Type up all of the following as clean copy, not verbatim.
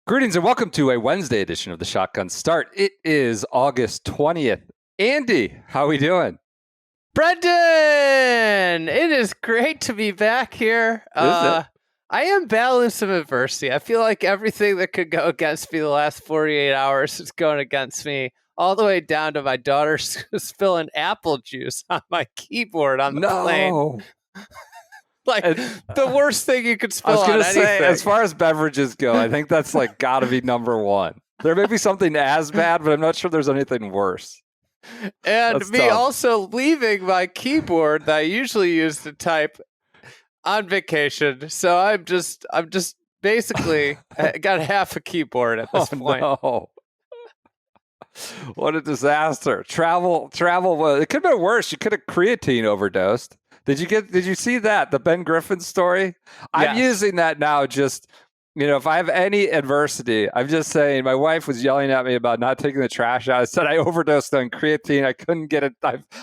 Greetings and welcome to a Wednesday edition of the Shotgun Start. It is August 20th. Andy, how are we doing? Brendan, it is great to be back here. Is it? I am battling some adversity. I feel like everything that could go against me the last 48 hours is going against me, all the way down to my daughter spilling apple juice on my keyboard on the plane. Like, the worst thing you could spill on anything. I was going to say, as far as beverages go, I think that's like got to be number one. There may be something as bad, but I'm not sure there's anything worse. And That's me tough. also leaving my keyboard that I usually use to type on vacation. So I'm just basically got half a keyboard at this point. No. What a disaster. Travel. Well, it could have been worse. You could have creatine overdosed. Did you see that? The Ben Griffin story? I'm Yes. using that now just, if I have any adversity, I'm just saying my wife was yelling at me about not taking the trash out. I said I overdosed on creatine. I couldn't get it.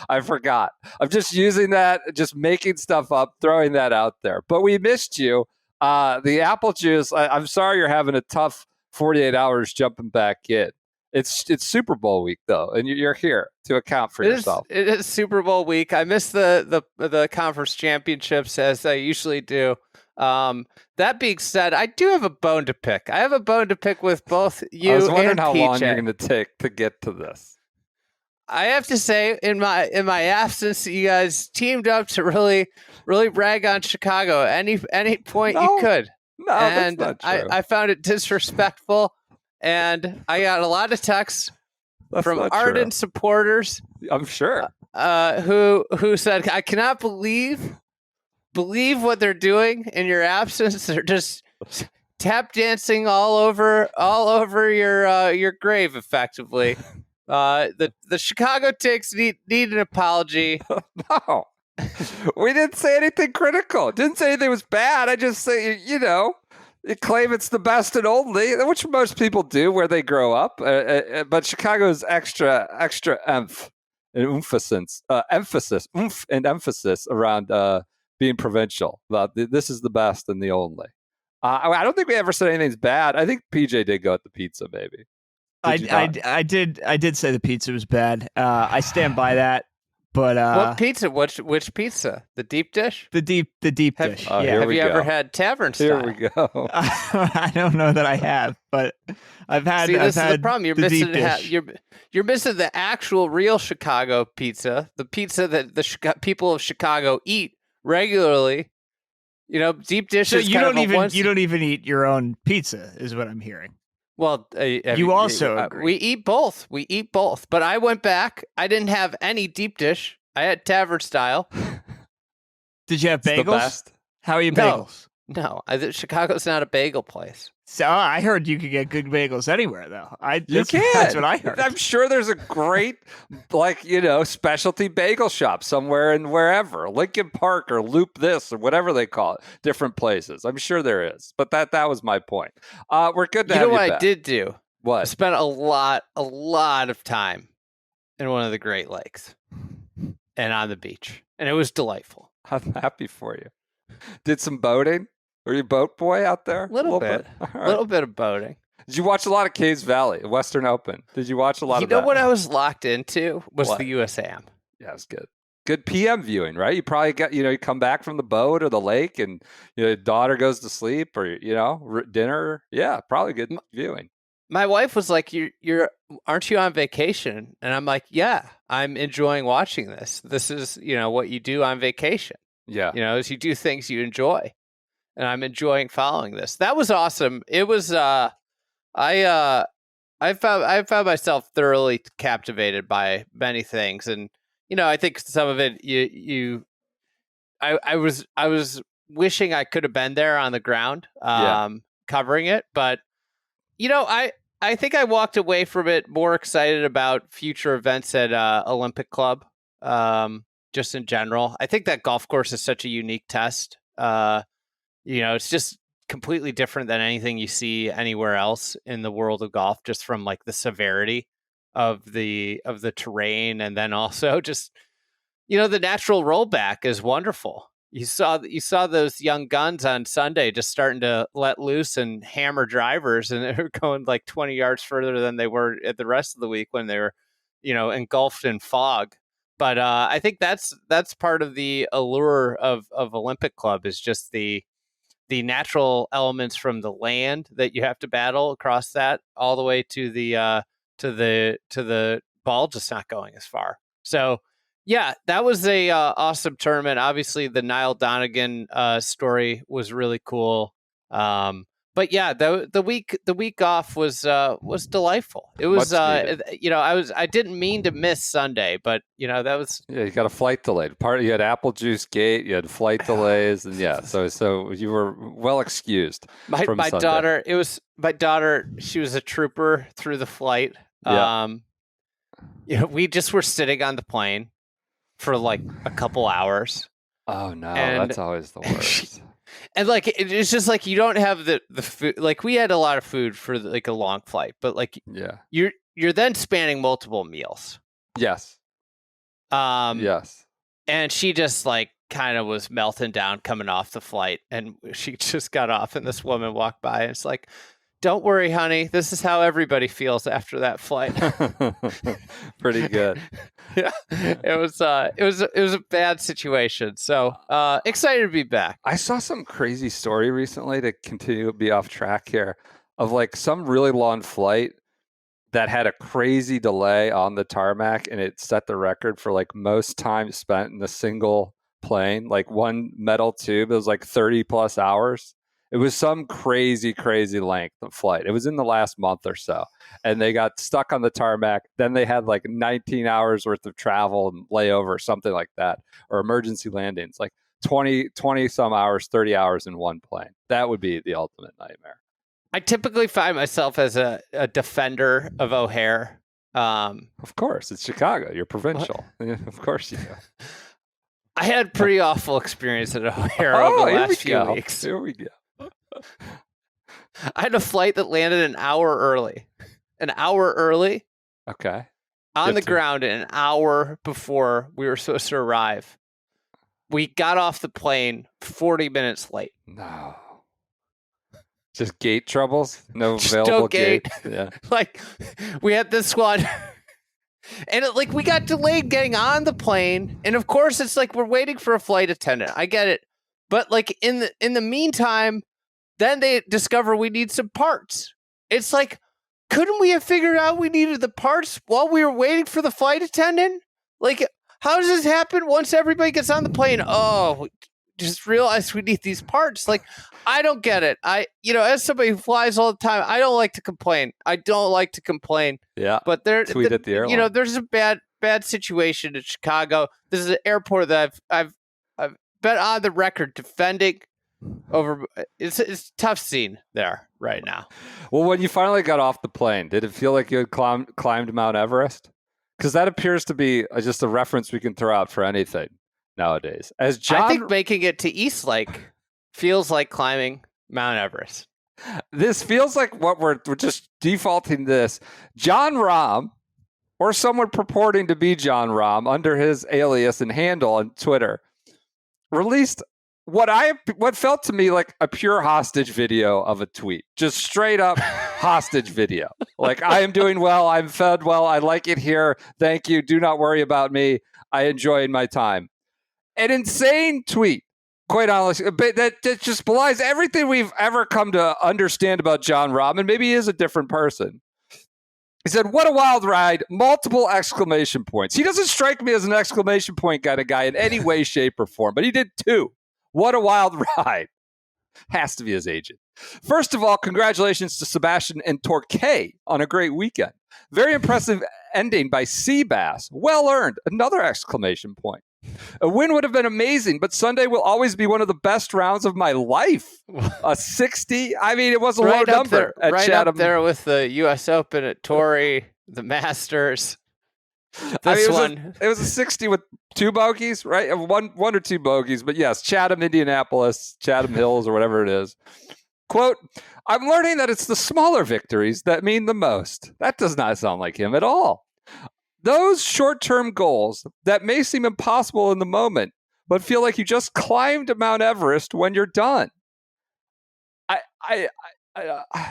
I forgot. I'm just using that, just making stuff up, throwing that out there. But we missed you. The apple juice, I'm sorry you're having a tough 48 hours jumping back in. It's Super Bowl week, though, and you're here to account for yourself. It is Super Bowl week. I missed the conference championships as I usually do. That being said, I do have a bone to pick. I have a bone to pick with both you and PJ. I was wondering how long you're going to take to get to this. I have to say, in my absence, you guys teamed up to really brag on Chicago. Any point you could. No, and that's not true. I found it disrespectful. And I got a lot of texts from ardent supporters. I'm sure. Who said, "I cannot believe what they're doing in your absence. They're just tap dancing all over your grave, effectively." The Chicago Ticks need an apology. No, we didn't say anything critical. Didn't say anything was bad. I just say, you claim it's the best and only, which most people do where they grow up. But Chicago's extra emphasis around being provincial. About this is the best and the only. I don't think we ever said anything's bad. I think PJ did go at the pizza, maybe. I did say the pizza was bad. I stand by that. But what pizza? Which pizza? The deep dish? The deep dish. Oh, yeah. Have you ever had tavern style? Here we go. I don't know that I have, but I've had. See, this I've is had the problem. You're missing. You're missing the actual real Chicago pizza. The pizza that the people of Chicago eat regularly. Deep dish. So is you kind don't of you don't even eat your own pizza, is what I'm hearing. Well, you also agree. We eat both. But I went back. I didn't have any deep dish. I had tavern style. Did you have bagels? It's the best. How are your bagels? No. Chicago's not a bagel place. So I heard you could get good bagels anywhere, though. You can. That's what I heard. I'm sure there's a great, specialty bagel shop somewhere and wherever, Lincoln Park or Loop this or whatever they call it, different places. I'm sure there is. But that was my point. We're good to have you what back. I did do? What? I spent a lot of time in one of the Great Lakes and on the beach, and it was delightful. I'm happy for you. Did some boating? Were you a boat boy out there? A little bit. Right. Little bit of boating. Did you watch a lot of Caves Valley, Western Open? Did you watch a lot of that? You know what I was locked into was What? the USAM. Yeah, it's good. Good PM viewing, right? You probably got, you come back from the boat or the lake and your daughter goes to sleep or, dinner. Yeah, probably good viewing. My wife was like, aren't you on vacation? And I'm like, yeah, I'm enjoying watching this. This is, what you do on vacation. Yeah. Is you do things you enjoy. And I'm enjoying following this. That was awesome. It was I found myself thoroughly captivated by many things. And I think some of it I was wishing I could have been there on the ground covering it, but I think I walked away from it more excited about future events at Olympic Club, just in general. I think that golf course is such a unique test. It's just completely different than anything you see anywhere else in the world of golf, just from like the severity of the terrain, and then also just the natural rollback is wonderful. You saw those young guns on Sunday just starting to let loose and hammer drivers, and they're going like 20 yards further than they were at the rest of the week when they were, engulfed in fog. But I think that's part of the allure of Olympic Club, is just the natural elements from the land that you have to battle across that, all the way to the ball just not going as far. So yeah, that was a awesome tournament. Obviously, the Niall Donegan story was really cool. But yeah, the week off was delightful. It was I didn't mean to miss Sunday, but that was you got a flight delay. You had Apple Juice Gate, you had flight delays, and so you were well excused. My Sunday. daughter. She was a trooper through the flight. Yeah. We just were sitting on the plane for like a couple hours. Oh no, that's always the worst. And like it's just like you don't have the food. Like we had a lot of food for like a long flight, but like you're then spanning multiple meals. Yes. Yes. And she just like kind of was melting down coming off the flight, and she just got off, and this woman walked by, and it's like, "Don't worry, honey. This is how everybody feels after that flight." Pretty good. Yeah, it was a bad situation. So excited to be back. I saw some crazy story recently, to continue to be off track here, of like some really long flight that had a crazy delay on the tarmac, and it set the record for like most time spent in a single plane, like one metal tube. It was like 30 plus hours. It was some crazy length of flight. It was in the last month or so. And they got stuck on the tarmac. Then they had like 19 hours worth of travel and layover or something like that, or emergency landings, like 20 some hours, 30 hours in one plane. That would be the ultimate nightmare. I typically find myself as a defender of O'Hare. Of course, it's Chicago. You're provincial. Of course you do. I had pretty awful experience at O'Hare over the last few weeks. Here we go. I had a flight that landed an hour early. Okay. On the ground an hour before we were supposed to arrive. We got off the plane 40 minutes late. No. Just gate troubles? No available gate? Yeah. Like, we had this one. And we got delayed getting on the plane. And of course, it's like we're waiting for a flight attendant. I get it. But like in the meantime, then they discover we need some parts. It's like, couldn't we have figured out we needed the parts while we were waiting for the flight attendant? Like, how does this happen once everybody gets on the plane? Oh, we just realized we need these parts. Like, I don't get it. As somebody who flies all the time, I don't like to complain. Yeah. But tweet at the airline. There's a bad situation in Chicago. This is an airport that I've been on the record defending over. It's a tough scene there right now. Well, when you finally got off the plane, did it feel like you had climbed Mount Everest? Because that appears to be just a reference we can throw out for anything nowadays. I think making it to Eastlake feels like climbing Mount Everest. This feels like what we're just defaulting this. John Rahm, or someone purporting to be John Rahm under his alias and handle on Twitter, released what felt to me like a pure hostage video of a tweet. Just straight up hostage video. Like, I am doing well. I'm fed well. I like it here. Thank you. Do not worry about me. I enjoyed my time. An insane tweet, quite honestly, but that just belies everything we've ever come to understand about John Rahm, and maybe he is a different person. He said, "What a wild ride," multiple exclamation points. He doesn't strike me as an exclamation point kind of guy in any way, shape, or form, but he did two. What a wild ride. Has to be his agent. First of all, congratulations to Sebastian and Torquay on a great weekend. Very impressive ending by Seabass. Well earned. Another exclamation point. A win would have been amazing, but Sunday will always be one of the best rounds of my life. A 60? I mean, it was a low number at Chatham. Up there with the U.S. Open at Torrey, the Masters. It was a 60 with two bogeys, right? One or two bogeys, but yes, Chatham, Indianapolis, Chatham Hills, or whatever it is. Quote, "I'm learning that it's the smaller victories that mean the most." That does not sound like him at all. Those short-term goals that may seem impossible in the moment, but feel like you just climbed Mount Everest when you're done.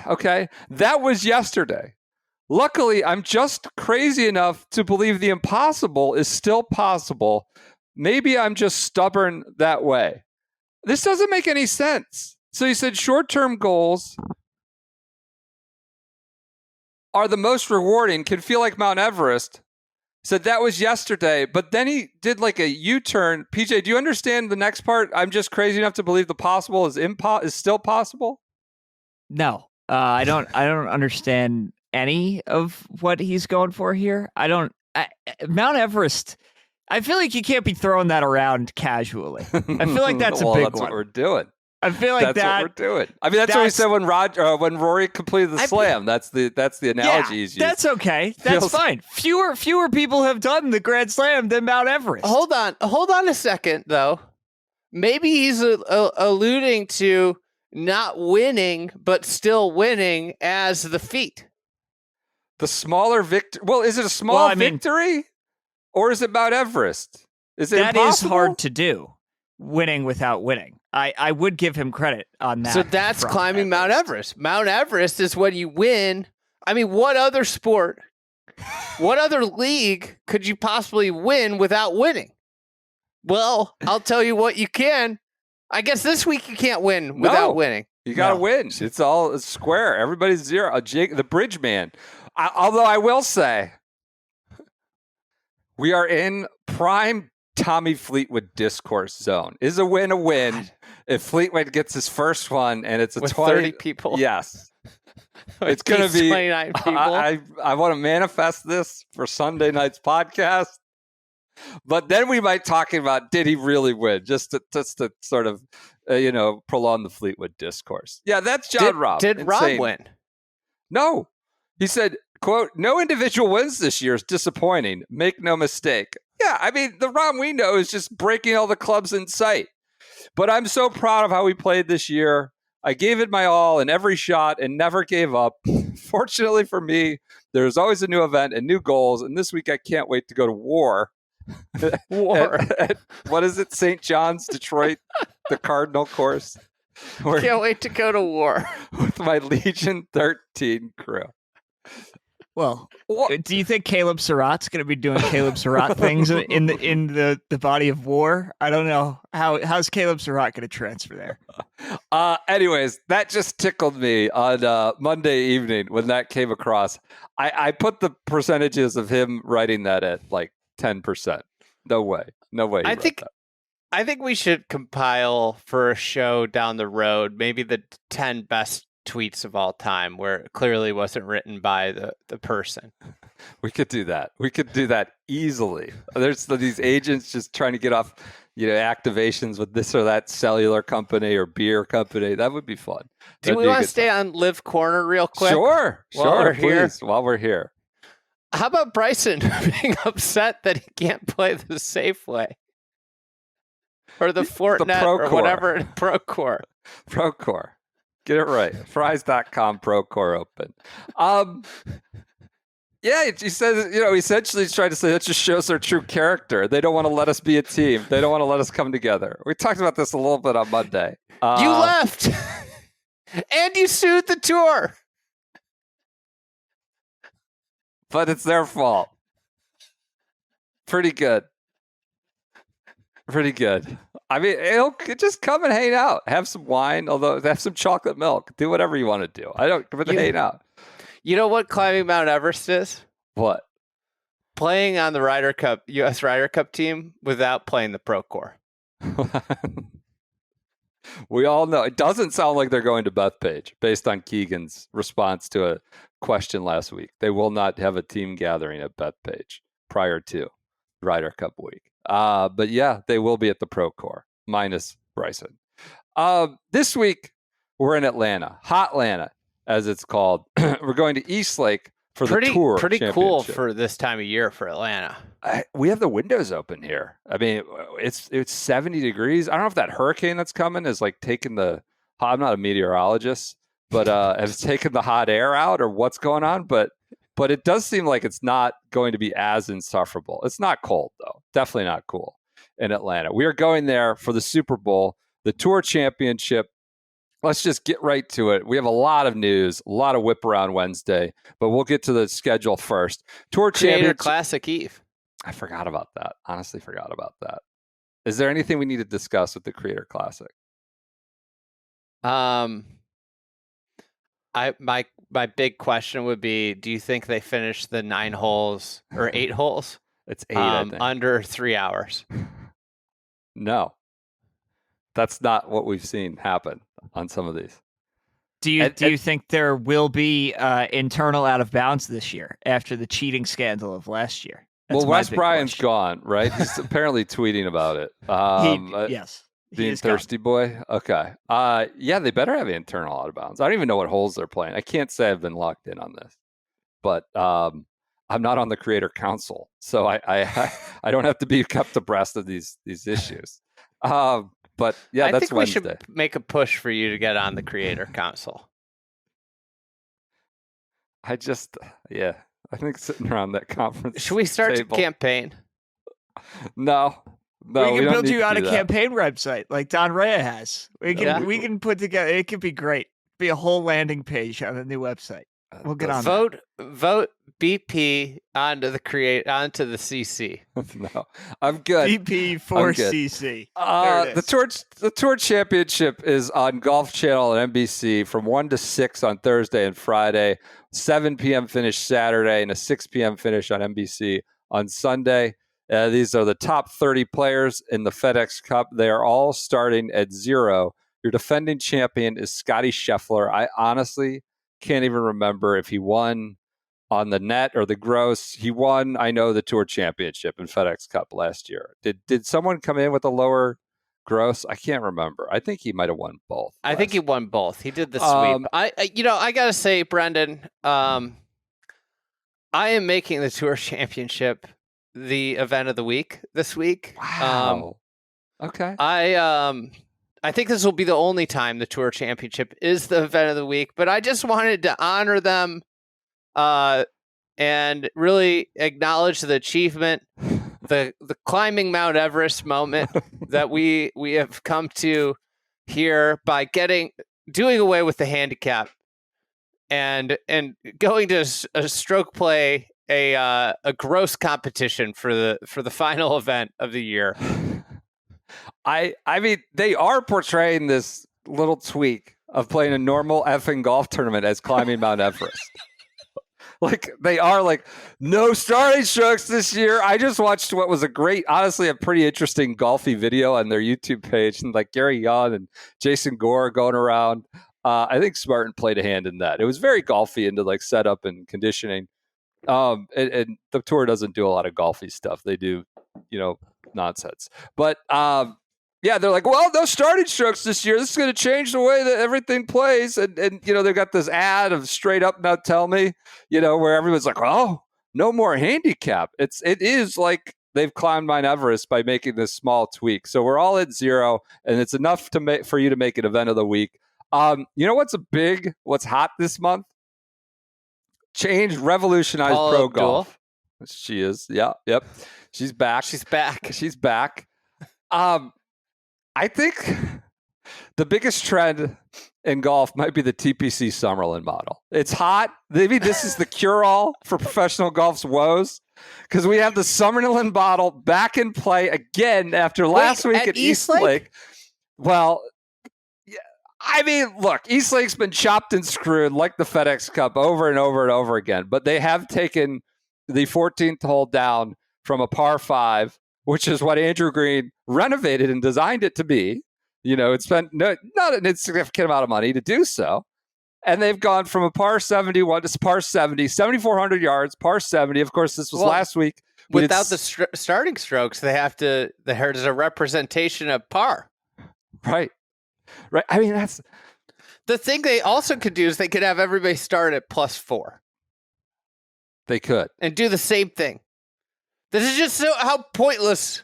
Okay, that was yesterday. Luckily, I'm just crazy enough to believe the impossible is still possible. Maybe I'm just stubborn that way. This doesn't make any sense. So he said short-term goals are the most rewarding, can feel like Mount Everest. Said that was yesterday, but then he did like a U-turn. PJ, do you understand the next part? I'm just crazy enough to believe the possible is still possible? No, I don't understand any of what he's going for here. Mount Everest, I feel like you can't be throwing that around casually. I feel like that's a big that's one. What we're doing. I feel like that's what we're doing. I mean, that's what we said when Rory completed the slam. That's the analogy he's used. That's okay. That's fine. Fewer people have done the Grand Slam than Mount Everest. Hold on a second, though. Maybe he's alluding to not winning, but still winning as the feat. The smaller victory. Well, is it a small victory, or is it Mount Everest? Is it that impossible? Is hard to do? Winning without winning. I would give him credit on that. So that's climbing Mount Everest. Mount Everest is when you win. I mean, what other sport, what other league could you possibly win without winning? Well, I'll tell you what you can. I guess this week you can't win without winning. You got to win. It's square. Everybody's zero. The bridge man. Although I will say, we are in prime Tommy Fleetwood discourse zone. Is a win a win? God. If Fleetwood gets his first one and it's a 30 people. Yes. It's going to be 29 people. I want to manifest this for Sunday night's podcast. But then we might talk about, did he really win? Just to sort of, prolong the Fleetwood discourse. Yeah, that's John Rahm. Did Rahm win? No. He said, quote, no individual wins this year is disappointing. Make no mistake. Yeah, I mean, the Rahm we know is just breaking all the clubs in sight. But I'm so proud of how we played this year. I gave it my all in every shot and never gave up. Fortunately for me, there's always a new event and new goals. And this week, I can't wait to go to War. at what is it? St. John's, Detroit, the Cardinal course. Can't wait to go to War. With my Legion 13 crew. Well, do you think Caleb Surratt's going to be doing Caleb Surratt things in the body of War? I don't know. How's Caleb Surratt going to transfer there? Anyways, that just tickled me on Monday evening when that came across. I put the percentages of him writing that at like 10%. No way. I think we should compile for a show down the road, maybe the 10 best tweets of all time where it clearly wasn't written by the person. We could do that. We could do that easily. There's these agents just trying to get off, activations with this or that cellular company or beer company. That would be fun. Do we want to stay on Live Corner real quick? Sure, please, while we're here. How about Bryson being upset that he can't play the Safeway? Or the Fortnite or whatever, Procore. Procore. Get it right. Fries.com Procore open. Yeah, he says, essentially he's trying to say that just shows their true character. They don't want to let us be a team. They don't want to let us come together. We talked about this a little bit on Monday. You left. And you sued the tour. But it's their fault. Pretty good. I mean, just come and hang out. Have some wine, although have some chocolate milk. Do whatever you want to do. Hang out. You know what climbing Mount Everest is? What? Playing on the Ryder Cup, U.S. Ryder Cup team without playing the Procore. We all know. It doesn't sound like they're going to Bethpage based on Keegan's response to a question last week. They will not have a team gathering at Bethpage prior to Ryder Cup week. But yeah, they will be at the Procore minus Bryson. This week we're in Atlanta, Hotlanta, as it's called. We're going to Eastlake for the Tour. Pretty cool for this time of year for Atlanta. We have the windows open here. I mean, it's 70 degrees. I don't know if that hurricane that's coming is like taking I'm not a meteorologist, but has taken the hot air out or what's going on. But it does seem like it's not going to be as insufferable. It's not cold, though. Definitely not cool. in Atlanta. We are going there for the Super Bowl, the Tour Championship. Let's just get right to it. We have a lot of news, a lot of whip around Wednesday, but we'll get to the schedule first. Tour Creator Championship Classic Eve. I forgot about that. Honestly, forgot about that. Is there anything we need to discuss with the Creator Classic? My big question would be: do you think they finished the 9 holes or 8 holes? It's 8, I think. Under 3 hours. No, that's not what we've seen happen on some of these. Do you think there will be internal out of bounds this year after the cheating scandal of last year? That's Wes Bryant's gone, right? He's apparently tweeting about it. Yes. Being thirsty boy? Okay. Yeah, they better have internal out of bounds. I don't even know what holes they're playing. I can't say I've been locked in on this. But I'm not on the Creator Council, so I don't have to be kept abreast of these issus. But yeah, that's Wednesday. We should make a push for you to get on the Creator Council. I think sitting around that conference. Should we start a campaign? No. We can build you out a campaign website like Don Rea has. We can put together. It could be great. Be a whole landing page on the new website. We'll get on. Vote BP onto the CC. No, I'm good. BP for CC. The Tour Championship is on Golf Channel and NBC from 1 to 6 on Thursday and Friday. 7 p.m. finish Saturday and a 6 p.m. finish on NBC on Sunday. These are the top 30 players in the FedEx Cup. They are all starting at 0. Your defending champion is Scotty Scheffler. I honestly can't even remember if he won on the net or the gross. He won, I know, the Tour Championship in FedEx Cup last year. Did someone come in with a lower gross? I can't remember. I think he might have won both. I think he won both. He did the sweep. I gotta say, Brendan, I am making the Tour Championship the event of the week this week. Wow. Okay. I think this will be the only time the Tour Championship is the event of the week, but I just wanted to honor them and really acknowledge the achievement, the climbing Mount Everest moment that we have come to here by doing away with the handicap and going to a stroke play, a gross competition for the final event of the year. I mean, they are portraying this little tweak of playing a normal effing golf tournament as climbing Mount Everest. Like, they are like, no starting strokes this year. I just watched what was a pretty interesting golfy video on their YouTube page. And like Gary Young and Jason Gore going around. I think Spartan played a hand in that. It was very golfy into like setup and conditioning. And the Tour doesn't do a lot of golfy stuff. They do, nonsense. But yeah, they're like, well, no starting strokes this year. This is going to change the way that everything plays. And they've got this ad of straight up now tell me, where everyone's like, oh, no more handicap. It is like they've climbed Mount Everest by making this small tweak. So we're all at 0, and it's enough for you to make an event of the week. What's hot this month? Revolutionized pro golf. She is. Yeah. Yep. She's back. She's back. I think the biggest trend in golf might be the TPC Summerlin model. It's hot. Maybe this is the cure-all for professional golf's woes, because we have the Summerlin model back in play again after last week at East Lake. Well, yeah, I mean, look, East Lake's been chopped and screwed like the FedEx Cup over and over and over again, but they have taken the 14th hole down from a par 5, which is what Andrew Green renovated and designed it to be. It spent not an insignificant amount of money to do so. And they've gone from a par 71 to par 70, 7,400 yards, par 70. Of course, this was last week. Without the starting strokes, there's a representation of par. Right. I mean, that's the thing they also could do is they could have everybody start at +4. They could. And do the same thing. This is just how pointless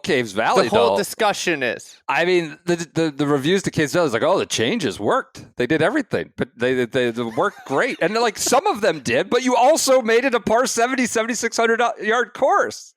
Caves Valley, the whole discussion is. I mean, the reviews to Caves Valley is like, oh, the changes worked. They did everything, but they worked great. And like some of them did, but you also made it a par 70, 7,600 yard course.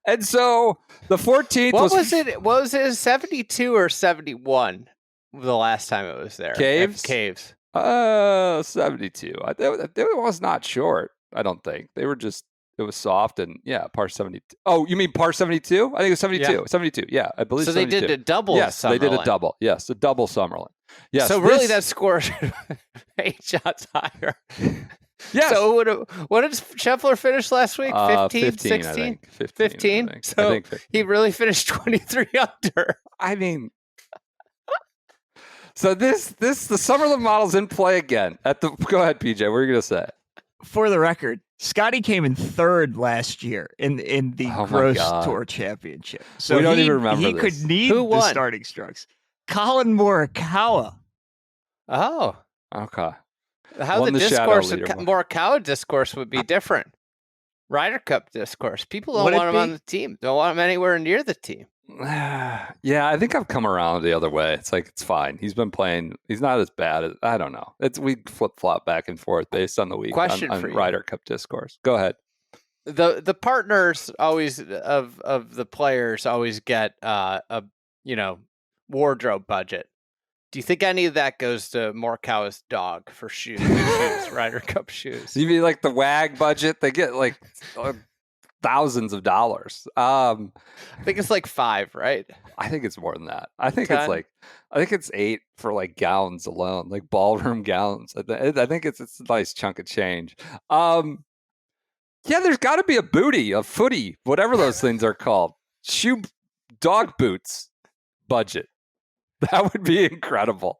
And so the 14th What was it? What was it? 72 or 71? The last time it was there. Caves? Caves. 72. It was not short, I don't think. They were just, it was soft and, par 72. Oh, you mean par 72? I think it was 72. Yeah. 72, yeah. I believe so. 72. They did a double Yes, Summerlin. They did a double. Yes, a double Summerlin. Yes. So really that score should 8 shots higher. Yes. So what did Scheffler finish last week? 15, 16? 15? So I think 15. He really finished 23 under. I mean... So the Summerlin model's in play again. Go ahead, PJ. What are you going to say? For the record, Scotty came in third last year in the Gross Tour Championship. So we don't even remember he this. could need the starting strokes. Colin Morikawa. Oh. Okay. How the discourse of Morikawa discourse would be different. Ryder Cup discourse. People don't want him on the team. Don't want him anywhere near the team. Yeah, I think I've come around the other way. It's like, it's fine. He's been playing. He's not as bad as, I don't know. We flip-flop back and forth based on the week on Ryder Cup discourse. Go ahead. The partners always of the players always get a wardrobe budget. Do you think any of that goes to Morikawa's dog for shoes, Ryder Cup shoes? You mean like the WAG budget? They get like thousands of dollars. I think it's like 5, right? I think it's more than that. I think 10? it's 8 for like gowns alone, like ballroom gowns. I think it's a nice chunk of change. Yeah, there's got to be a footy, whatever those things are called, dog boots budget. That would be incredible.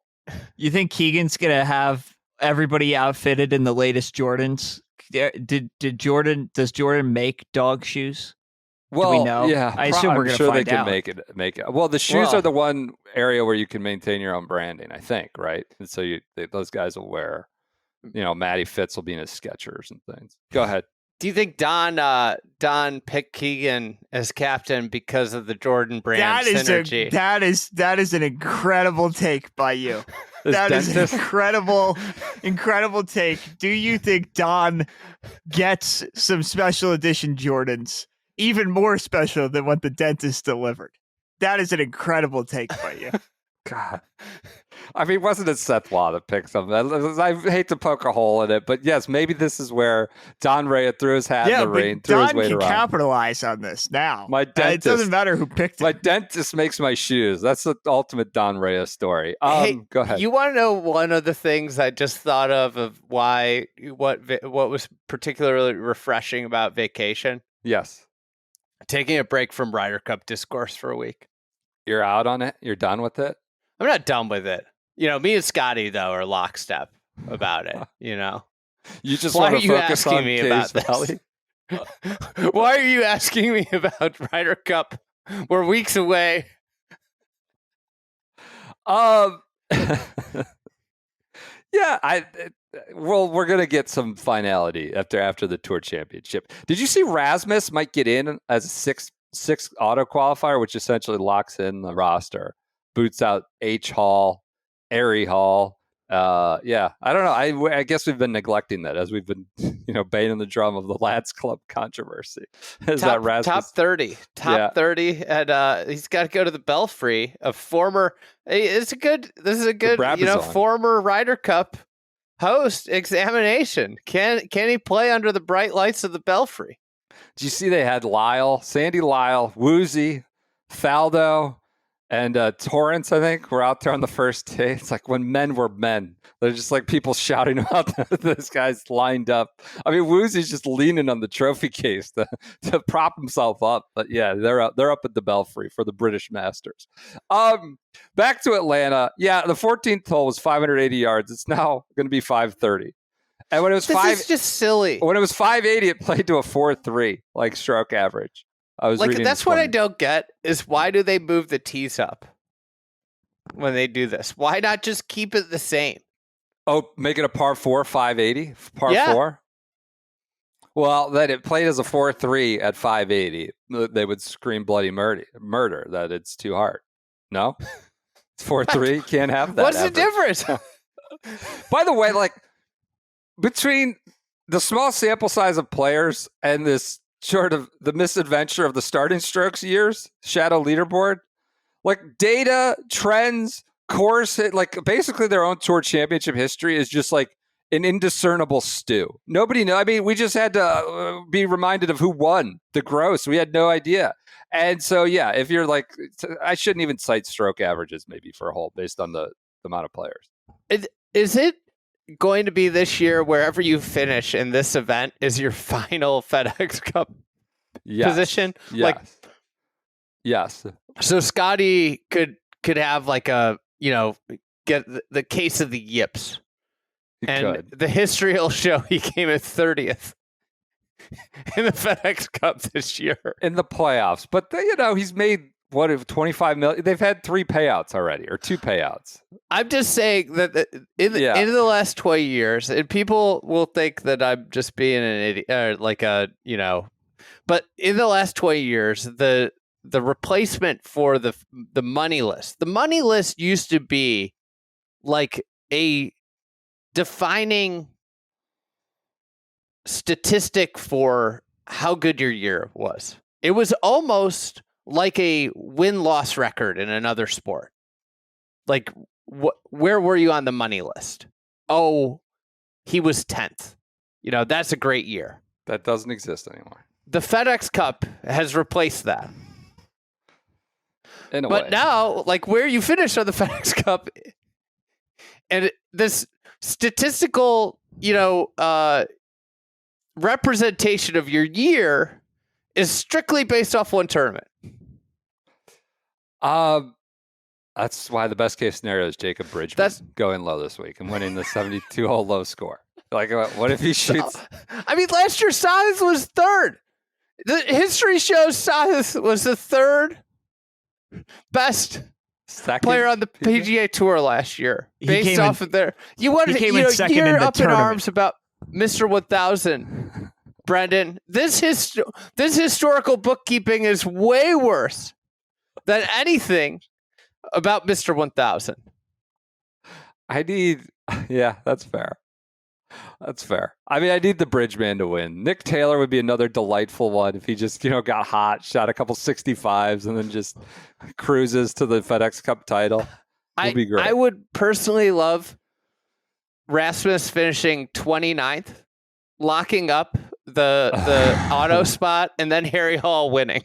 You think Keegan's gonna have everybody outfitted in the latest Jordans? Does Jordan make dog shoes? Well, do we know? Yeah, I assume we're going to find out. They can make it. Well, the shoes are the one area where you can maintain your own branding, I think, right? And so those guys will wear, Matty Fitz will be in his Skechers and things. Go ahead. Do you think Don picked Keegan as captain because of the Jordan brand synergy? That is an incredible take by you. That is an incredible take. Do you think Don gets some special edition Jordans, even more special than what the dentist delivered? That is an incredible take by you. God. I mean, wasn't it Seth Law that picked them? I hate to poke a hole in it, but yes, maybe this is where Don Rea threw his hat in the ring, threw his weight around. Don can capitalize on this now. It doesn't matter who picked it. My dentist makes my shoes. That's the ultimate Don Rea story. Go ahead. You want to know one of the things I just thought of why what was particularly refreshing about vacation? Yes. Taking a break from Ryder Cup discourse for a week. You're out on it? You're done with it? I'm not done with it. Me and Scotty, though, are lockstep about it, You just want to focus on Caves Valley? Why are you asking me about Ryder Cup? We're weeks away. Yeah, we're going to get some finality after the Tour Championship. Did you see Rasmus might get in as a sixth auto qualifier, which essentially locks in the roster? Boots out H Hall, Airy Hall. Yeah, I don't know. I guess we've been neglecting that as we've been, banging the drum of the Lads Club controversy. Top 30, 30, and he's got to go to the Belfry. This is a good, former Ryder Cup host examination. Can he play under the bright lights of the Belfry? Did you see they had Sandy Lyle, Woozy, Faldo, and Torrance, I think, were out there on the first day. It's like when men were men. They're just like people shouting about this guy's lined up. I mean, Woozy's just leaning on the trophy case to prop himself up. But yeah, they're up at the Belfry for the British Masters. Back to Atlanta. Yeah, the 14th hole was 580 yards. It's now going to be 530. And when it was this is just silly. When it was 580, it played to a 4.3 like stroke average. I was reading that's what I don't get is why do they move the tees up when they do this? Why not just keep it the same? Oh, make it a par 4, 580? Par 4? Well, then it played as a 4.3 at 580. They would scream bloody murder that it's too hard. No? It's 4.3. Can't have that. What's the difference? By the way, between the small sample size of players and this short of the misadventure of the starting strokes years, shadow leaderboard, like data, trends, course, like basically their own tour championship history is just like an indiscernible stew. Nobody knows. I mean, we just had to be reminded of who won the gross. We had no idea. And so, yeah, if you're like, I shouldn't even cite stroke averages maybe for a hole based on the amount of players. Is it going to be this year, wherever you finish in this event, is your final FedEx Cup position? Yes. Yes. So Scotty could have like a, get the case of the yips. And the history will show he came at 30th in the FedEx Cup this year. In the playoffs. But, he's made, what, $25 million? They've had 3 payouts already, or 2 payouts. I'm just saying that in the last 20 years, and people will think that I'm just being an idiot, but in the last 20 years, the replacement for the money list used to be like a defining statistic for how good your year was. It was almost like a win-loss record in another sport. Like, where were you on the money list? Oh, he was 10th. That's a great year. That doesn't exist anymore. The FedEx Cup has replaced that. In a way. But now, like, where you finish on the FedEx Cup, and this statistical, representation of your year is strictly based off one tournament. That's why the best case scenario is Jacob Bridgman going low this week and winning the 72-hole low score. Like, what if he shoots? I mean, last year Sahith was third. The history shows Sahith was the third best player on the PGA Tour last year. Based off of their, you're up in arms about Mr. 1000, Brendan. This historical bookkeeping is way worse than anything about Mr. 1000. That's fair. That's fair. I mean, I need the Bridgman to win. Nick Taylor would be another delightful one if he just, got hot, shot a couple 65s, and then just cruises to the FedEx Cup title. Would be great. I would personally love Rasmus finishing 29th, locking up the auto spot, and then Harry Hall winning.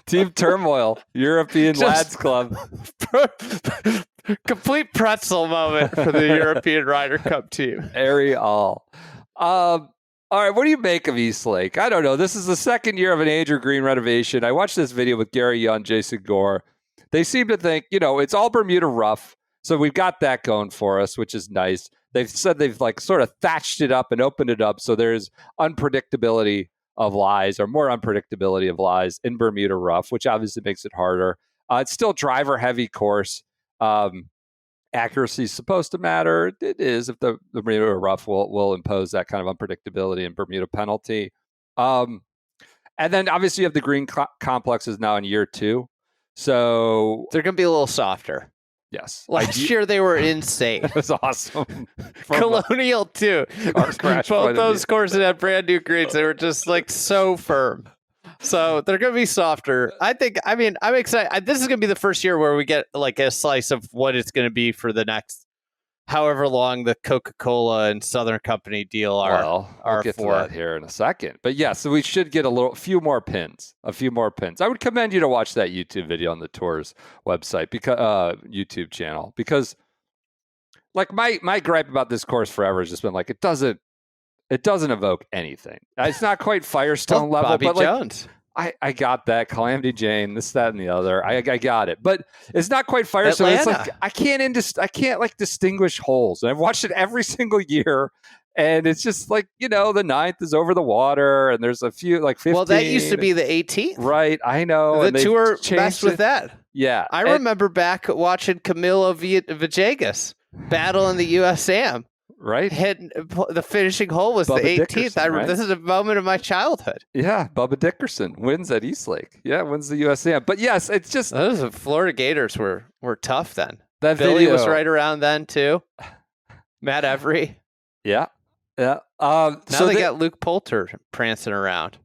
Team Turmoil, European Lads Club. Complete pretzel moment for the European Ryder Cup team. Harry Hall. All right, what do you make of Eastlake? I don't know. This is the second year of an Andrew Green renovation. I watched this video with Gary Young, Jason Gore. They seem to think, it's all Bermuda rough. So we've got that going for us, which is nice. They've said they've like sort of thatched it up and opened it up. So there's unpredictability of lies, or more unpredictability of lies in Bermuda rough, which obviously makes it harder. It's still driver heavy course. Accuracy is supposed to matter. It is, if the Bermuda rough will impose that kind of unpredictability and Bermuda penalty. And then obviously you have the green complexes now in year 2. So they're going to be a little softer. Yes. Last year they were insane. It was awesome. Colonial too. Both those courses had brand new greens. They were just like so firm. So they're going to be softer. I'm excited. This is going to be the first year where we get like a slice of what it's going to be for the next however long the Coca-Cola and Southern Company deal are. We'll get to that here in a second. But yeah, so we should get a few more pins. I would commend you to watch that YouTube video on the tour's website, because YouTube channel, because like my gripe about this course forever has just been like, it doesn't evoke anything. It's not quite Firestone level, Bobby but like Jones. I got that. Calamity Jane, this, that, and the other. I got it, but it's not quite Firestone. Atlanta. It's like I can't like distinguish holes, and I've watched it every single year, and it's just like the 9th is over the water, and there's a few like 15. Well, that used to be the 18th, right? I know the tour messed with that. Yeah, I remember back watching Camilo Villegas battle in the USAM. Right, the finishing hole was Bubba the 18th. Dickerson, This is a moment of my childhood. Yeah, Bubba Dickerson wins at Eastlake. Yeah, wins the USAM. But yes, it's just those Florida Gators were tough then. That Billy video was right around then too. Matt Every. Yeah, Yeah. Now they got Luke Poulter prancing around.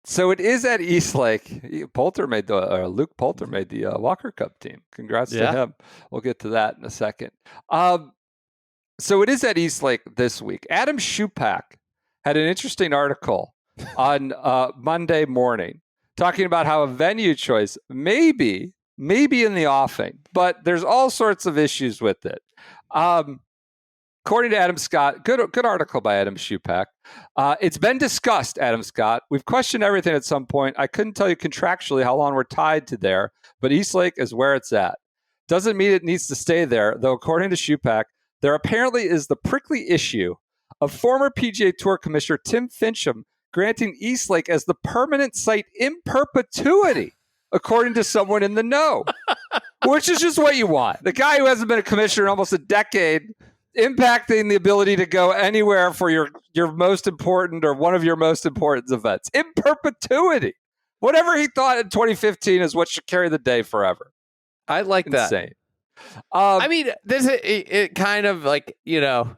So it is at Eastlake. Luke Poulter made the Walker Cup team. Congrats to him. We'll get to that in a second. So it is at Eastlake this week. Adam Schupak had an interesting article on Monday morning talking about how a venue choice may be in the offing, but there's all sorts of issues with it. According to Adam Scott, good article by Adam Schupak. It's been discussed, Adam Scott. We've questioned everything at some point. I couldn't tell you contractually how long we're tied to there, but Eastlake is where it's at. Doesn't mean it needs to stay there, though according to Schupak, there apparently is the prickly issue of former PGA Tour Commissioner Tim Finchem granting Eastlake as the permanent site in perpetuity, according to someone in the know, which is just what you want. The guy who hasn't been a commissioner in almost a decade impacting the ability to go anywhere for your most important or one of your most important events in perpetuity. Whatever he thought in 2015 is what should carry the day forever. I like that. Insane. I mean, this it kind of like, you know,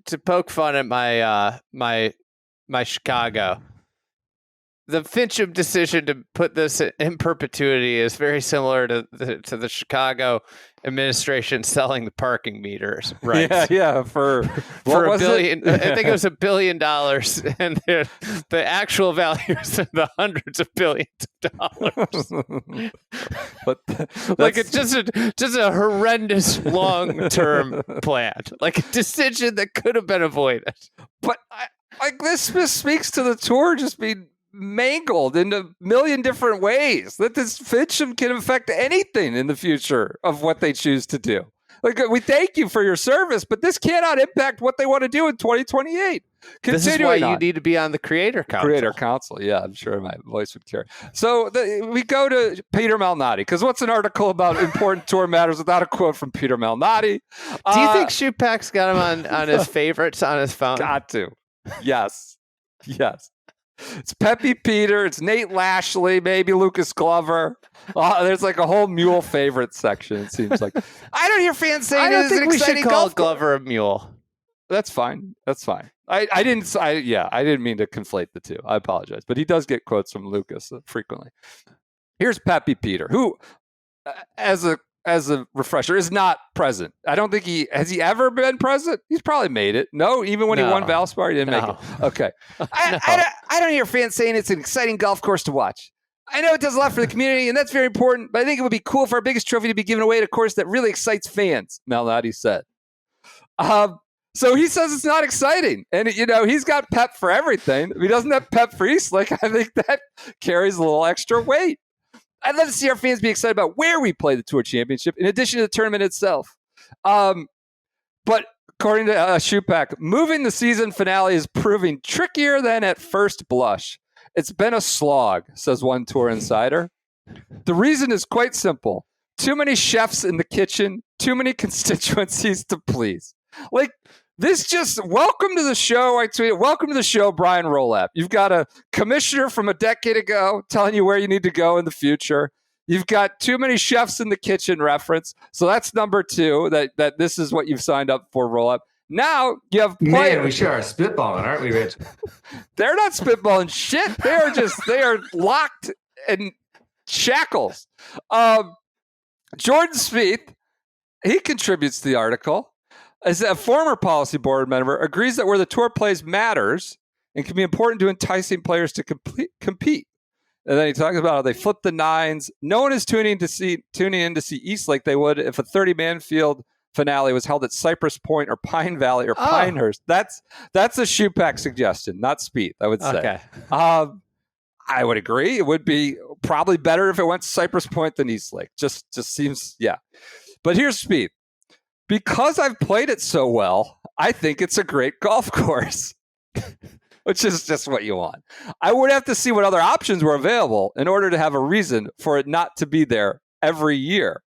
to poke fun at my Chicago. The Finchem decision to put this in perpetuity is very similar to the Chicago administration selling the parking meters, right? Yeah, for $1 billion. I think it was $1 billion, and the actual value is in the hundreds of billions of dollars. But like it's just a horrendous long-term plan, like a decision that could have been avoided. But this speaks to the tour just being mangled in a million different ways, that this Finchem can affect anything in the future of what they choose to do. Like, we thank you for your service, but this cannot impact what they want to do in 2028. This is why you need to be on the Creator Council. Creator Council, yeah, I'm sure my voice would carry. So we go to Peter Malnati, because what's an article about important tour matters without a quote from Peter Malnati? Do you think Schupak's got him on his favorites on his phone? Got to. Yes. It's Peppy Peter. It's Nate Lashley. Maybe Lucas Glover. There's like a whole mule favorite section. It seems like. I don't hear fans saying I don't think we should call golf Glover a mule. That's fine. I didn't mean to conflate the two. I apologize, but he does get quotes from Lucas frequently. Here's Peppy Peter, who, as a refresher, is not present. I don't think has he ever been present? He's probably made it. No, even when he won Valspar, he didn't make it. Okay. I don't hear fans saying it's an exciting golf course to watch. I know it does a lot for the community, and that's very important, but I think it would be cool for our biggest trophy to be given away at a course that really excites fans, Malnati said. So he says it's not exciting. And, you know, he's got pep for everything. If he doesn't have pep for Eastlake, I think that carries a little extra weight. I'd love to see our fans be excited about where we play the Tour Championship, in addition to the tournament itself. But according to Schupak, moving the season finale is proving trickier than at first blush. It's been a slog, says one tour insider. The reason is quite simple. Too many chefs in the kitchen, too many constituencies to please. Like, this just, welcome to the show. I tweeted, welcome to the show, Brian Rolap. You've got a commissioner from a decade ago telling you where you need to go in the future. You've got too many chefs in the kitchen reference. So that's number two, that this is what you've signed up for, Rolap. Now you have players. Man, we sure are spitballing, aren't we, Rich? They're not spitballing shit. They are locked in shackles. Jordan Spieth, he contributes to the article. As a former policy board member, agrees that where the tour plays matters and can be important to enticing players to compete. And then he talks about how they flip the nines. No one is tuning in to see East like they would if a 30-man field finale was held at Cypress Point or Pine Valley or Pinehurst. That's a Schupak suggestion, not Spieth, I would say. Okay. I would agree. It would be probably better if it went to Cypress Point than Eastlake. Just seems, yeah. But here's Spieth. Because I've played it so well, I think it's a great golf course, which is just what you want. I would have to see what other options were available in order to have a reason for it not to be there every year.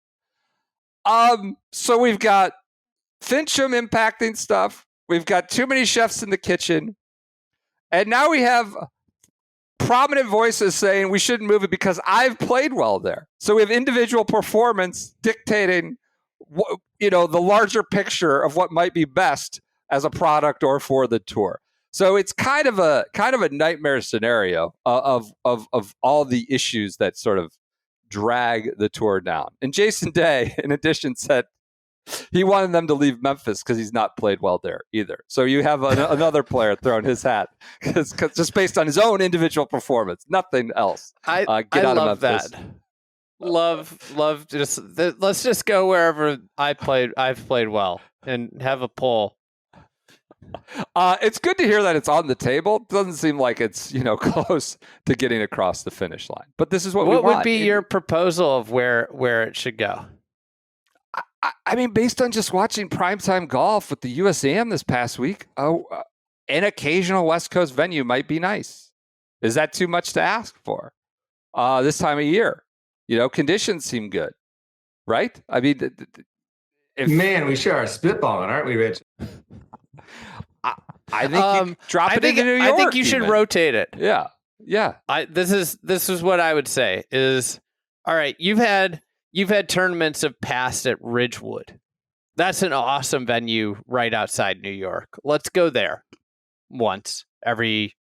So we've got Finchem impacting stuff. We've got too many chefs in the kitchen. And now we have prominent voices saying we shouldn't move it because I've played well there. So we have individual performance dictating the larger picture of what might be best as a product or for the tour. So it's kind of a nightmare scenario of all the issues that sort of drag the tour down. And Jason Day, in addition, said he wanted them to leave Memphis because he's not played well there either. So you have another player throwing his hat cause just based on his own individual performance, nothing else. I out love of Memphis. that. Love. Let's just go wherever I've played well and have a poll. It's good to hear that it's on the table. It doesn't seem like it's close to getting across the finish line. But this is what we want. What would be your proposal of where it should go? I mean, based on just watching primetime golf with the USAM this past week, an occasional West Coast venue might be nice. Is that too much to ask for this time of year? Conditions seem good, right? I mean, man, we sure are spitballing, aren't we, Rich? I think you drop it into New York. I think you should rotate it. Yeah. This is what I would say is, all right, you've had tournaments of past at Ridgewood. That's an awesome venue right outside New York. Let's go there once every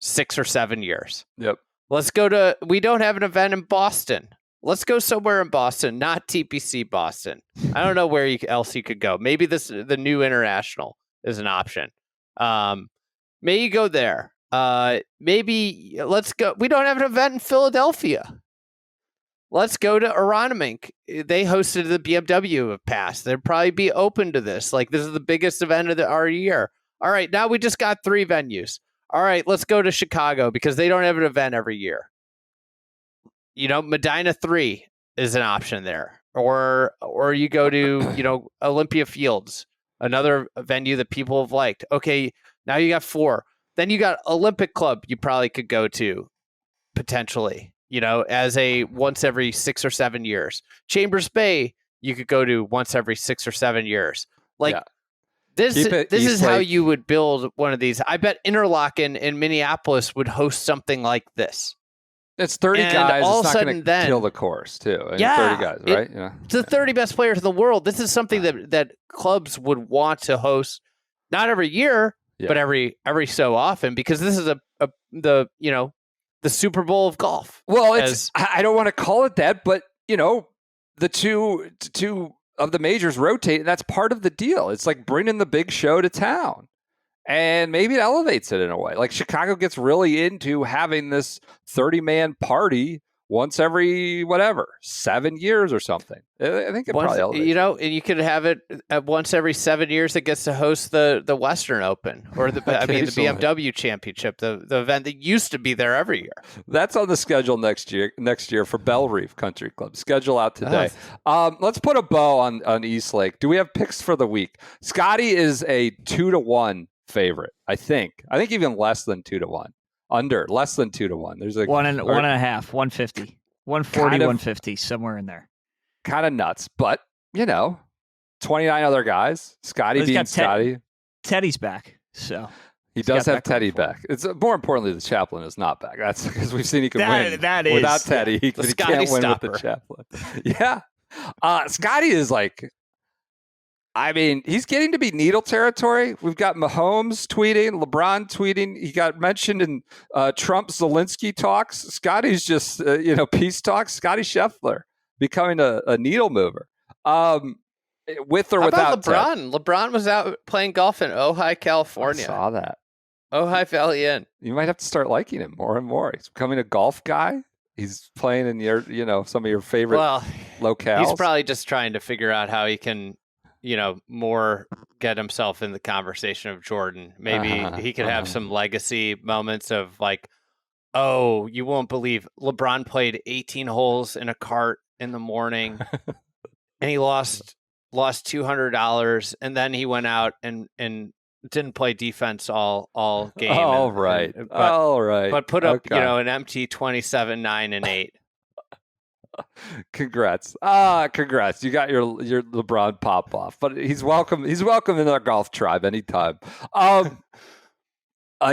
6 or 7 years. Yep. We don't have an event in Boston. Let's go somewhere in Boston, not TPC Boston. I don't know where else you could go. Maybe the new International is an option. Maybe you go there. Maybe let's go. We don't have an event in Philadelphia. Let's go to Aronimink. They hosted the BMW of past. They'd probably be open to this. Like, this is the biggest event of our year. All right, now we just got 3 venues. All right, let's go to Chicago because they don't have an event every year. Medina 3 is an option there. Or you go to, Olympia Fields, another venue that people have liked. Okay, now you got 4. Then you got Olympic Club you probably could go to, potentially, as a once every 6 or 7 years. Chambers Bay, you could go to once every 6 or 7 years. This is how you would build one of these. I bet Interlochen in Minneapolis would host something like this. It's 30 guys. All it's of not a sudden, going to kill the course, too. 30 guys, right? It's the 30 best players in the world. This is something that clubs would want to host, not every year, but every so often, because this is the Super Bowl of golf. Well, I don't want to call it that, but the two of the majors rotate, and that's part of the deal. It's like bringing the big show to town. And maybe it elevates it in a way. Like Chicago gets really into having this 30-man party once every 7 years or something. I think it probably elevates. And you could have it at once every 7 years. It gets to host the Western Open or the BMW Championship, the event that used to be there every year. That's on the schedule next year for Bell Reef Country Club. Schedule out today. Let's put a bow on East Lake. Do we have picks for the week? Scotty is a 2-1 favorite. I think even less than 2-1. Under less than 2-1. There's a 1.5, 150, 140, 150, somewhere in there. Kind of nuts, but 29 other guys. Scotty being Scotty. Teddy's back, so he does have Teddy back. It's more importantly, the chaplain is not back. That's because we've seen he can win without Teddy. He can't win with the chaplain. Yeah, Scotty is like. I mean, he's getting to be needle territory. We've got Mahomes tweeting, LeBron tweeting. He got mentioned in Trump-Zelensky talks. Scotty's just, peace talks. Scotty Scheffler becoming a needle mover. With or without LeBron? LeBron was out playing golf in Ojai, California. I saw that. Ojai Valley Inn. You might have to start liking him more and more. He's becoming a golf guy. He's playing in your, some of your favorite locales. He's probably just trying to figure out how he can more get himself in the conversation of Jordan. Maybe he could have some legacy moments of like, oh, you won't believe LeBron played 18 holes in a cart in the morning and he lost $200. And then he went out and didn't play defense all game. All right. But put up, an empty 27, 9, and 8. Congrats. Congrats. You got your LeBron pop off, but he's welcome in our golf tribe anytime. Do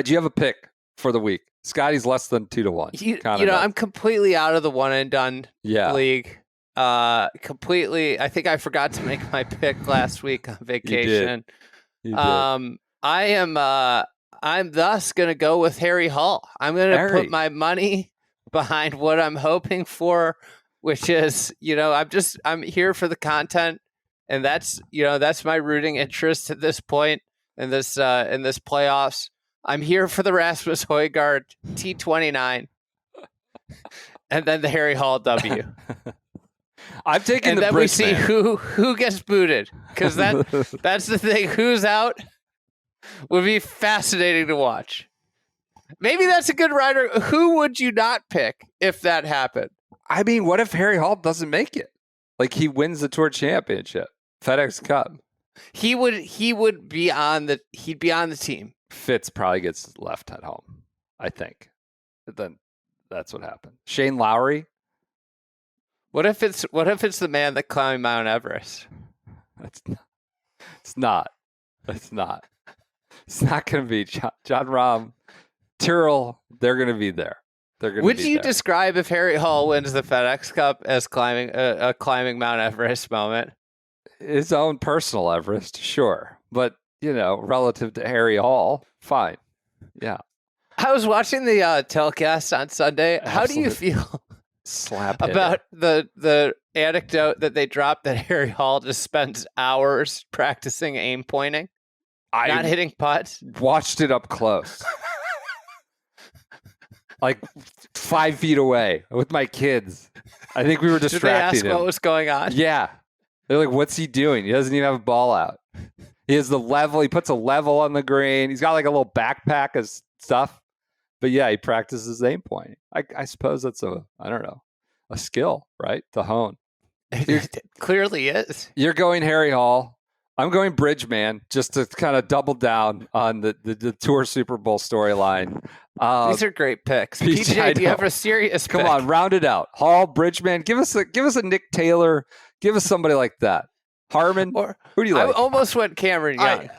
you have a pick for the week? Scotty's less than 2-1. I'm completely out of the one and done league. Completely. I think I forgot to make my pick last week on vacation. I'm thus going to go with Harry Hall. I'm going to put my money behind what I'm hoping for, which is, I'm here for the content, and that's my rooting interest at this point in this playoffs. I'm here for the Rasmus Højgaard T29, and then the Harry Hall W. I'm taking and the then Bridge we see man. who gets booted, because that's the thing. Who's out would be fascinating to watch. Maybe that's a good rider. Who would you not pick if that happened? I mean, what if Harry Hall doesn't make it? Like, he wins the Tour Championship, FedEx Cup. He would be on the team. Fitz probably gets left at home, I think. But then that's what happened. Shane Lowry. What if it's the man that climbed Mount Everest? It's not. It's not going to be John Rahm, Tyrrell. They're going to be there. Would you describe if Harry Hall wins the FedEx Cup as climbing a climbing Mount Everest moment? His own personal Everest, sure, but relative to Harry Hall, fine. Yeah. I was watching the telecast on Sunday. Absolute How do you feel about the anecdote that they dropped that Harry Hall just spends hours practicing aim pointing, not hitting putts? Watched it up close. Like 5 feet away with my kids. I think we were distracting Did they ask what was going on? Yeah. They're like, what's he doing? He doesn't even have a ball out. He has the level. He puts a level on the green. He's got like a little backpack of stuff. But yeah, he practices aim pointing. I suppose that's a skill, right? To hone. It clearly is. You're going Harry Hall. I'm going Bridgeman, just to kind of double down on the Tour Super Bowl storyline. These are great picks. PJ, do you have a serious pick? Come on, round it out. Hall, Bridgeman, give us a Nick Taylor. Give us somebody like that. Harmon, who do you like? I almost went Cameron Young.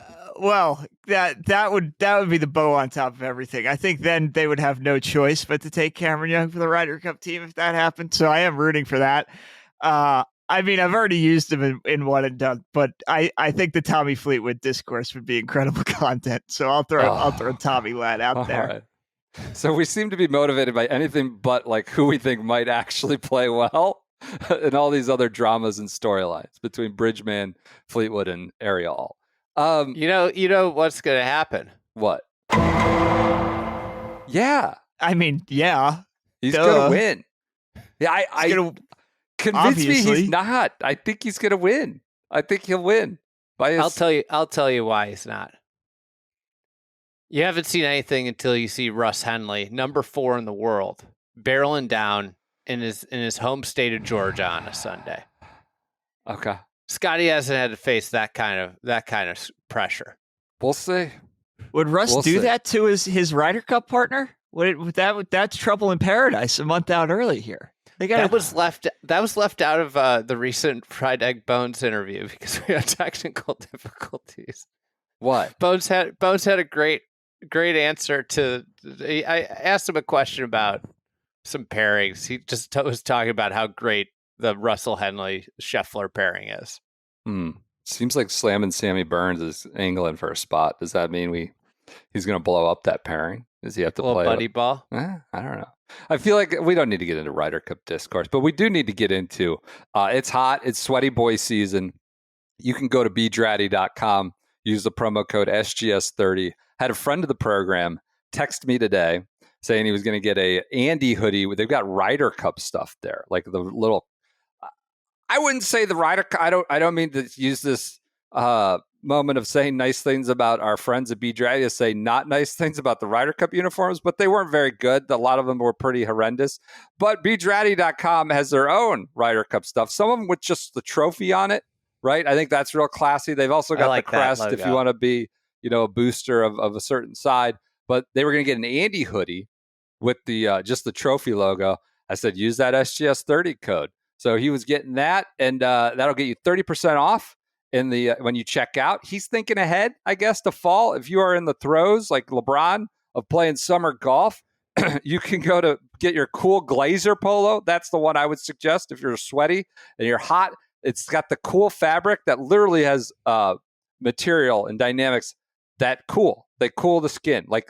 That would be the bow on top of everything. I think then they would have no choice but to take Cameron Young for the Ryder Cup team if that happened. So I am rooting for that. I mean, I've already used him in one and done, but I think the Tommy Fleetwood discourse would be incredible content. So I'll throw Tommy Ladd out there. Right. So we seem to be motivated by anything but like who we think might actually play well, and all these other dramas and storylines between Bridgeman, Fleetwood, and Ariel. You know what's going to happen? What? Yeah. I mean, yeah. He's going to win. Yeah, convince obviously. Me he's not. I think he's going to win. I think he'll win. I'll tell you why he's not. You haven't seen anything until you see Russ Henley, number 4 in the world, barreling down in his home state of Georgia on a Sunday. Okay. Scotty hasn't had to face that kind of pressure. We'll see. Would Russ do that to his Ryder Cup partner? That's trouble in paradise a month out early here. That was left out of the recent Fried Egg Bones interview because we had technical difficulties. What? Bones had a great answer to. I asked him a question about some pairings. He just was talking about how great the Russell Henley Scheffler pairing is. Seems like slamming Sammy Burns is angling for a spot. Does that mean he's going to blow up that pairing? Does he have to play buddy ball? I don't know. I feel like we don't need to get into Ryder Cup discourse, but we do need to get into it's hot. It's sweaty boy season. You can go to bedratty.com, use the promo code SGS30. Had a friend of the program text me today saying he was going to get a Andy hoodie. They've got Ryder Cup stuff there, like the little. I wouldn't say the Ryder Cup. I don't mean to use this moment of saying nice things about our friends at Bedratty to say not nice things about the Ryder Cup uniforms, but they weren't very good. A lot of them were pretty horrendous. But bedratty.com has their own Ryder Cup stuff. Some of them with just the trophy on it, right? I think that's real classy. They've also got the crest if you want to be, a booster of a certain side. But they were going to get an Andy hoodie with the just the trophy logo. I said, use that SGS30 code. So he was getting that, and that'll get you 30% off in the when you check out. He's thinking ahead, I guess, to fall. If you are in the throes, like LeBron, of playing summer golf, you can go to get your cool Glazer polo. That's the one I would suggest if you're sweaty and you're hot. It's got the cool fabric that literally has material and dynamics that cool. They cool the skin. Like,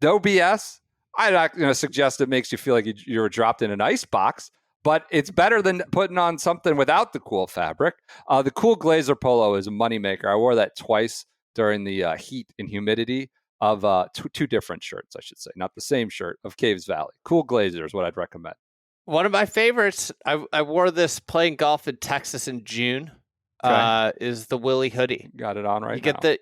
no BS. I'm not going to suggest it makes you feel like you were dropped in an ice box, but it's better than putting on something without the cool fabric. The cool Glazer polo is a moneymaker. I wore that twice during the heat and humidity of two different shirts, I should say. Not the same shirt, of Caves Valley. Cool Glazer is what I'd recommend. One of my favorites, I wore this playing golf in Texas in June, is the Willie hoodie. Got it on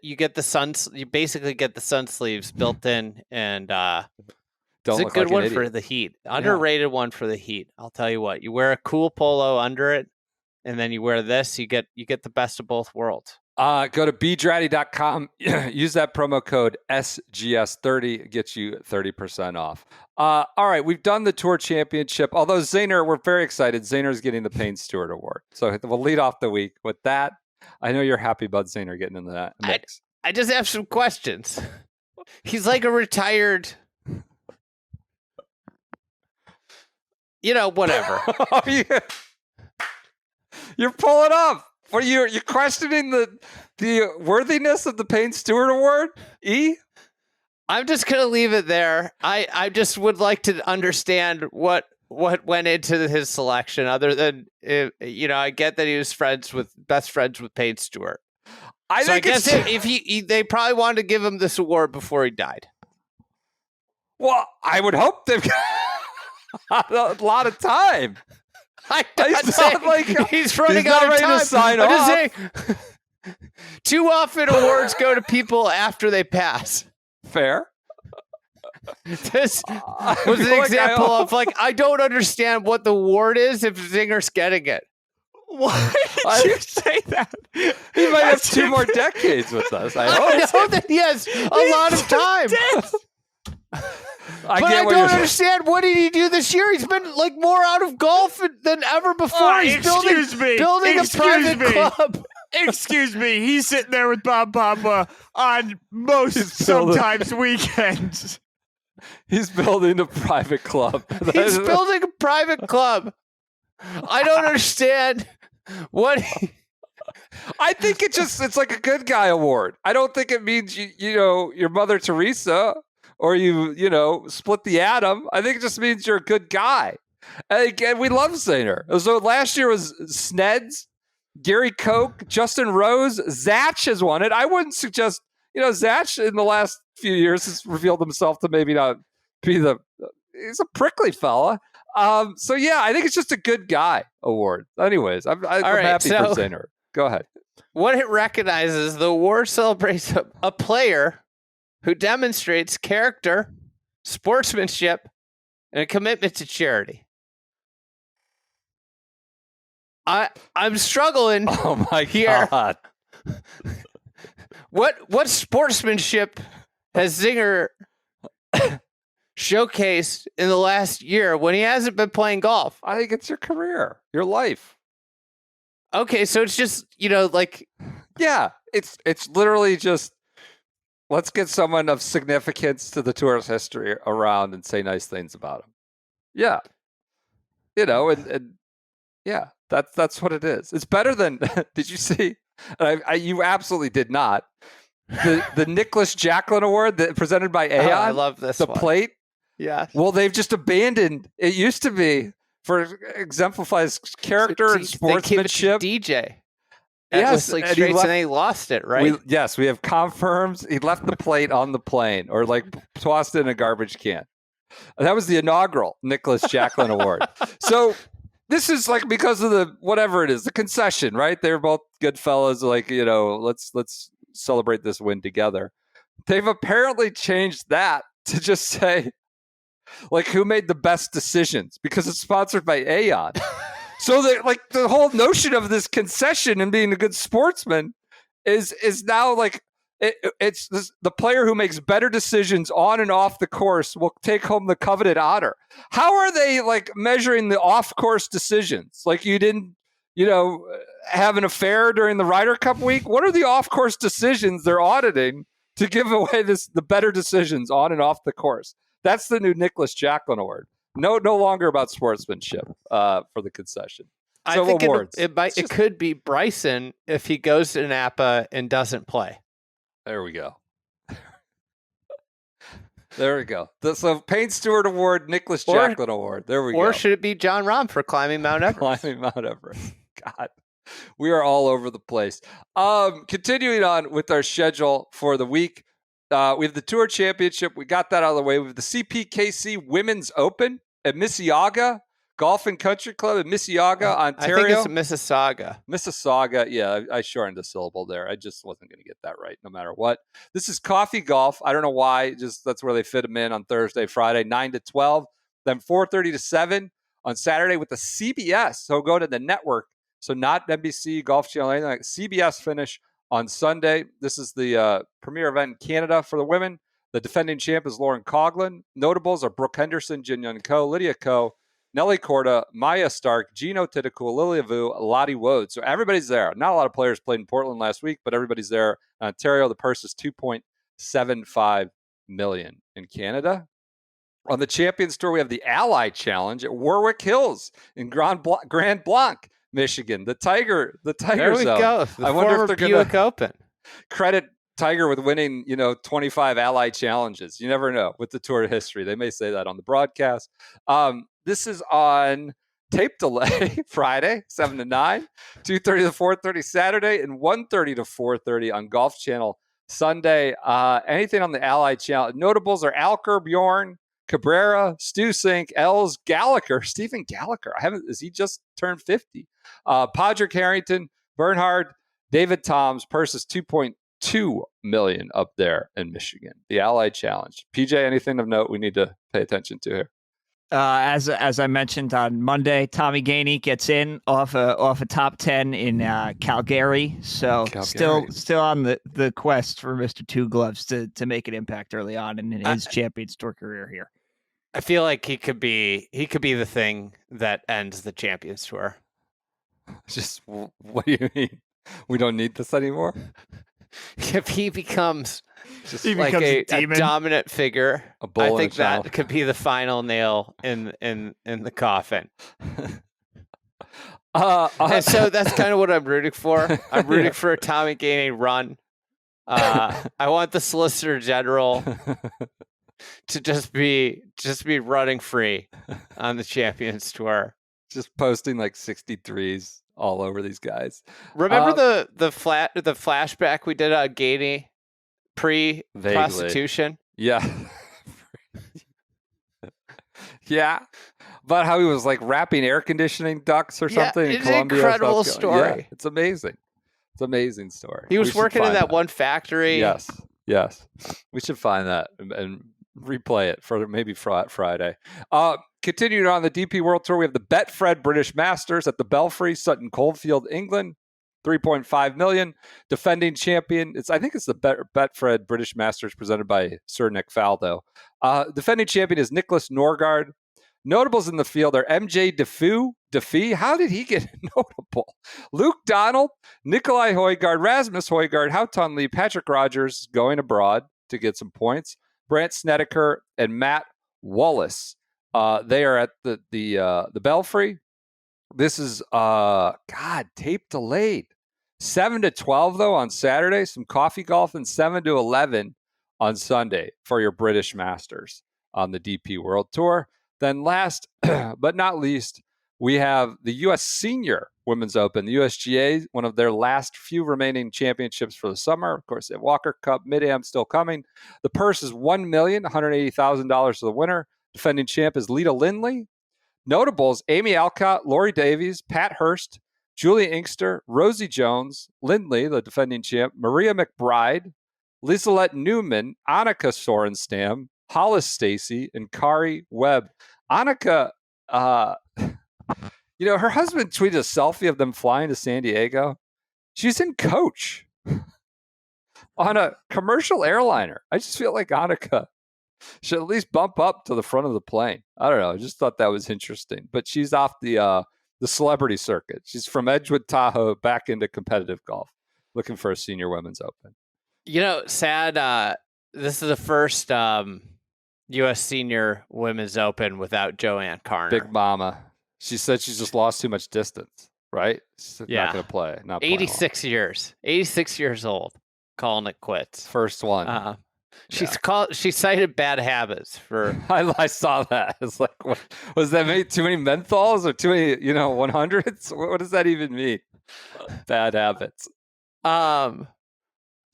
You get the sun, you basically get the sun sleeves built in, and it's a good one for the heat. Underrated one for the heat. I'll tell you what, you wear a cool polo under it, and then you wear this, you get the best of both worlds. Go to bdratty.com. Use that promo code SGS30. It gets you 30% off. All right, we've done the Tour Championship. Although Azinger, we're very excited. Azinger's getting the Payne Stewart Award. So we'll lead off the week with that. I know you're happy about Azinger getting in that mix. I just have some questions. He's like a retired, whatever. Oh, yeah. You're pulling up. What are you're questioning the worthiness of the Payne Stewart Award? I'm just gonna leave it there. I just would like to understand what went into his selection, other than I get that he was best friends with Payne Stewart. I guess if they probably wanted to give him this award before he died. Well, I would hope they've got a lot of time. He's running out of time. To sign off. Just saying, too often awards go to people after they pass. Fair. This was an example of I don't understand what the award is if Zinger's getting it. Why did you say that? He might have 2 more decades with us. I know that he has a lot of time. I don't understand. What did he do this year? He's been more out of golf than ever before. He's building a private club. Excuse me. He's sitting there with Bob Papa on sometimes weekends. He's building a private club. He's building a private club. I don't understand what. I think it's like a good guy award. I don't think it means you're Mother Teresa. Or you split the atom. I think it just means you're a good guy. And again, we love Zinger. So last year was Sneds, Gary Koch, Justin Rose, Zach has won it. I wouldn't suggest, Zach in the last few years has revealed himself to maybe not be he's a prickly fella. So yeah, I think it's just a good guy award. Anyways, I'm happy for Zinger. Go ahead. What it recognizes, the award celebrates a player who demonstrates character, sportsmanship, and a commitment to charity. I'm struggling. Oh my here. God! What sportsmanship has Zinger showcased in the last year when he hasn't been playing golf? I think it's your career, your life. Okay, so it's just yeah, it's literally just. Let's get someone of significance to the tour's history around and say nice things about him. Yeah. And yeah, that's what it is. It's better than, did you see? You absolutely did not. The Nicholas Jacklin Award presented by Aon. I love this The plate. Yeah. Well, they've just abandoned. It used to be for exemplifies character and sportsmanship. DJ. Yes, Straits, and they lost it, right? We have confirms. He left the plate on the plane or tossed it in a garbage can. That was the inaugural Nicholas Jacklin Award. So this is because of the whatever it is, the concession, right? They're both good fellas. Let's celebrate this win together. They've apparently changed that to just say who made the best decisions because it's sponsored by Aon. So the whole notion of this concession and being a good sportsman is now it's the player who makes better decisions on and off the course will take home the coveted honor. How are they measuring the off-course decisions? You didn't, have an affair during the Ryder Cup week? What are the off-course decisions they're auditing to give away the better decisions on and off the course? That's the new Nicholas Jacklin Award. No longer about sportsmanship for the concession. I think awards. it could be Bryson if he goes to Napa and doesn't play. There we go. There we go. So Payne Stewart Award, Nicholas Jacklin Award. There we go. Or should it be John Rahm for climbing Mount Everest? Climbing Mount Everest. God, we are all over the place. Continuing on with our schedule for the week, we have the Tour Championship. We got that out of the way. We have the CPKC Women's Open at Mississauga Golf and Country Club in Mississauga, Ontario. I think it's Mississauga. Mississauga. Yeah, I shortened the syllable there. I just wasn't going to get that right no matter what. This is coffee golf. I don't know why. Just that's where they fit them in on Thursday, Friday, 9 to 12. Then 4:30 to 7 on Saturday with the CBS. So go to the network. So not NBC, Golf Channel, anything like CBS finish on Sunday. This is the premier event in Canada for the women. The defending champ is Lauren Coughlin. Notables are Brooke Henderson, Jin Yun Ko, Lydia Ko, Nelly Korda, Maya Stark, Gino Titicul, Lilia Vu, Lottie Woad. So everybody's there. Not a lot of players played in Portland last week, but everybody's there. In Ontario, the purse is $2.75 million. In Canada, on the Champions Tour, we have the Ally Challenge at Warwick Hills in Grand Blanc, Michigan. The Tiger There we Zone. go. The former Buick Open. Credit Tiger with winning, 25 Ally Challenges. You never know with the Tour history. They may say that on the broadcast. This is on tape delay Friday, 7 to 9, 2:30 to 4:30 Saturday, and 1:30 to 4:30 on Golf Channel Sunday. Anything on the Ally Channel. Notables are Alker, Bjorn, Cabrera, Stu Sink, Els, Gallagher, Stephen Gallagher. Is he just turned 50? Podrick Harrington, Bernhard, David Toms. Purse is $2.2 million up there in Michigan. The Ally Challenge. PJ, anything of note we need to pay attention to here? As I mentioned on Monday, Tommy Gainey gets in off a top 10 in Calgary. So still on the quest for Mr. Two Gloves to make an impact early on in his Champions Tour career here. I feel like he could be the thing that ends the Champions Tour. Just what do you mean? We don't need this anymore? If he becomes a dominant figure, I think that could be the final nail in the coffin. And so that's kind of what I'm rooting for. I'm rooting for a Tommy Gainey run. I want the Solicitor General to just be running free on the Champions Tour. Just posting like 63s all over these guys. Remember the flashback we did on Gainey pre-prostitution? Yeah. Yeah. About how he was like wrapping air conditioning ducts or something in Colombia. Incredible story. Yeah, it's amazing. It's an amazing story. He was working in that one factory. Yes. We should find that and replay it for maybe Friday. Continuing on the DP World Tour, we have the Betfred British Masters at the Belfry, Sutton Coldfield, England. $3.5 million. Defending champion. I think it's the Betfred British Masters presented by Sir Nick Faldo. Defending champion is Nicholas Norgard. Notables in the field are MJ Defee. How did he get notable? Luke Donald, Nikolai Højgaard, Rasmus Højgaard, Houghton Lee, Patrick Rogers going abroad to get some points. Brant Snedeker and Matt Wallace. They are at the Belfry. This is tape delayed. 7 to 12 though on Saturday. Some coffee golf, and 7 to 11 on Sunday for your British Masters on the DP World Tour. Then last but not least, we have the U.S. Senior Women's Open, the USGA, one of their last few remaining championships for the summer. Of course, the Walker Cup Mid-Am still coming. The purse is $1,180,000 to the winner. Defending champ is Lita Lindley. Notables, Amy Alcott, Lori Davies, Pat Hurst, Julie Inkster, Rosie Jones, Lindley, the defending champ, Maria McBride, Liselette Newman, Annika Sorenstam, Hollis Stacy, and Kari Webb. Annika, her husband tweeted a selfie of them flying to San Diego. She's in coach on a commercial airliner. I just feel like Annika should at least bump up to the front of the plane. I don't know. I just thought that was interesting. But she's off the celebrity circuit. She's from Edgewood, Tahoe, back into competitive golf, looking for a Senior Women's Open. Sad. This is the first U.S. Senior Women's Open without Joanne Carner. Big Mama. She said she's just lost too much distance. right? Yeah. Not going to play. Not 86 years. 86 years old. Calling it quits. First one. She cited bad habits for. I saw that. It's like, what, was that too many menthols or too many 100s? What does that even mean? Bad habits.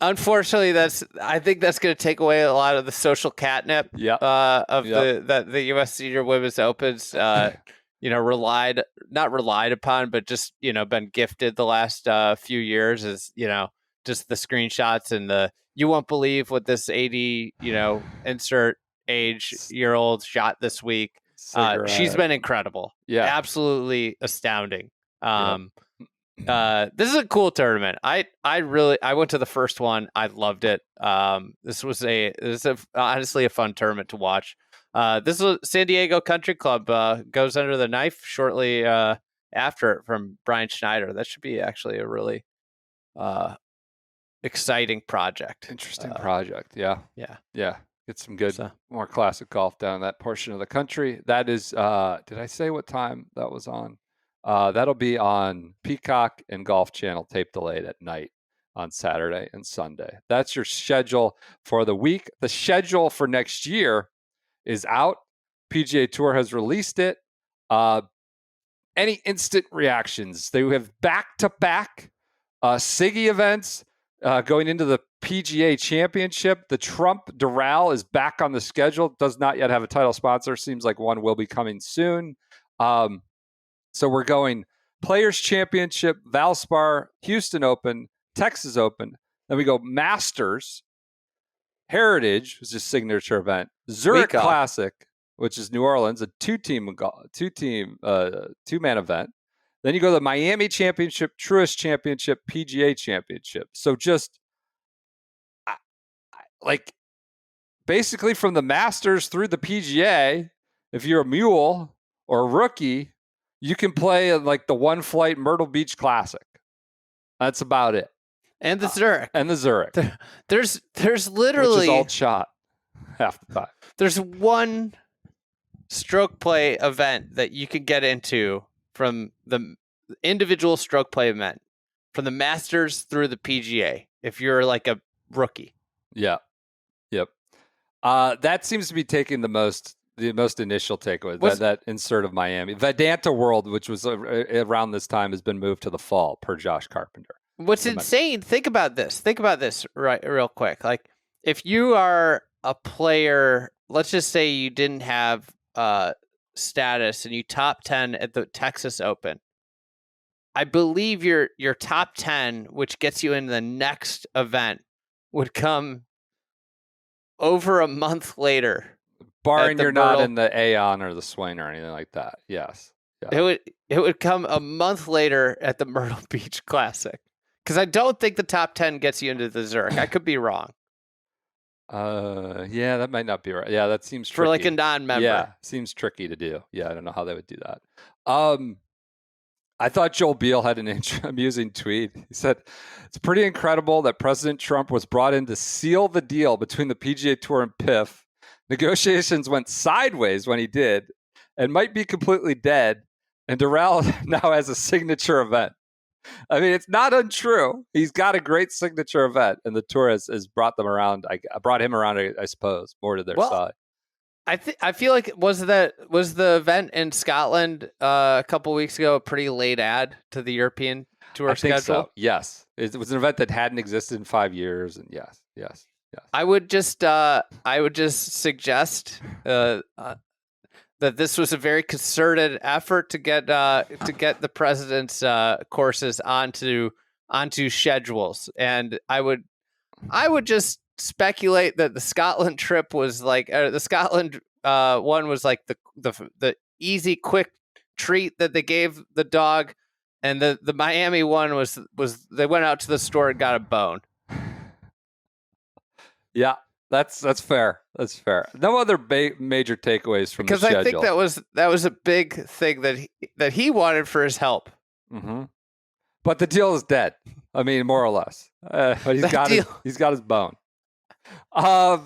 Unfortunately, I think that's going to take away a lot of the social catnip of the U.S. Senior Women's Opens. Not relied upon, but just been gifted the last few years. Is just the screenshots and you won't believe what this 80 insert age year old shot this week. She's been incredible. Yeah, absolutely astounding. This is a cool tournament. I went to the first one. I loved it. This is honestly a fun tournament to watch. This is San Diego Country Club goes under the knife shortly after it from Brian Schneider. That should be actually a really exciting project. Interesting project. Yeah. Get some good, more classic golf down in that portion of the country. That is, did I say what time that was on? That'll be on Peacock and Golf Channel, tape delayed at night on Saturday and Sunday. That's your schedule for the week. The schedule for next year is out. PGA Tour has released it. Any instant reactions? They have back-to-back SIGI events going into the PGA Championship. The Trump Doral is back on the schedule. Does not yet have a title sponsor. Seems like one will be coming soon. So we're going Players Championship, Valspar, Houston Open, Texas Open. Then we go Masters, Heritage, which is a signature event, Zurich Classic, which is New Orleans, a two-man event. Then you go to the Miami Championship, Truist Championship, PGA Championship. So just like basically from the Masters through the PGA, if you're a mule or a rookie, you can play like the One Flight Myrtle Beach Classic. That's about it. And the Zurich. There's literally, which is all shot half the time. There's one stroke play event that you could get into from the individual stroke play event from the Masters through the PGA if you're like a rookie. Yeah. Yep. That seems to be taking the most initial takeaway. That insert of Miami. Vedanta World, which was around this time, has been moved to the fall per Josh Carpenter. What's insane, think about this right real quick. Like if you are a player, let's just say you didn't have status and you top 10 at the Texas Open. I believe your top 10, which gets you into the next event, would come over a month later. Barring you're not in the Aon or the Swain or anything like that. Yes. Yeah. It would come a month later at the Myrtle Beach Classic. Because I don't think the top 10 gets you into the Zurich. I could be wrong. Yeah, that might not be right. Yeah, that seems tricky. For like a non-member. Yeah, seems tricky to do. Yeah, I don't know how they would do that. I thought Joel Beal had an amusing tweet. He said, "It's pretty incredible that President Trump was brought in to seal the deal between the PGA Tour and PIF. Negotiations went sideways when he did and might be completely dead. And Doral now has a signature event." I mean, it's not untrue. He's got a great signature event, and the tour has brought them around. I brought him around, I suppose, more to their side. I feel like was the event in Scotland a couple weeks ago a pretty late add to the European Tour schedule? So. Yes, it was an event that hadn't existed in 5 years, and yes. I would just suggest that this was a very concerted effort to get the president's courses onto schedules, and I would just speculate that the Scotland trip was like the Scotland one was like the easy quick treat that they gave the dog, and the Miami one was they went out to the store and got a bone. Yeah. That's fair. That's fair. No other major takeaways from the schedule. Because I think that was a big thing that he wanted for his help. Mm-hmm. But the deal is dead. I mean, more or less. But he's got his bone. The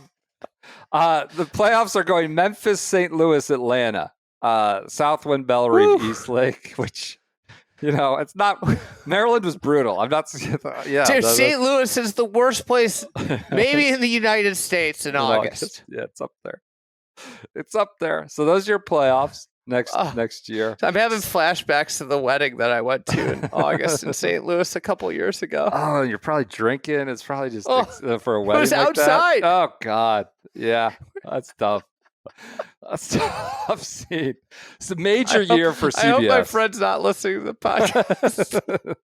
playoffs are going Memphis, St. Louis, Atlanta, Southwind, Bellerive, East Lake, which It's not. Maryland was brutal. I'm not. Yeah, Dude, St. Louis is the worst place, maybe in the United States in August. Yeah, it's up there. It's up there. So those are your playoffs next year. I'm having flashbacks to the wedding that I went to in August in St. Louis a couple years ago. Oh, you're probably drinking. It's probably just for a wedding. It was like outside. That? Oh God, yeah, that's tough. That's a tough scene. It's a major year for CBS. I hope my friend's not listening to the podcast.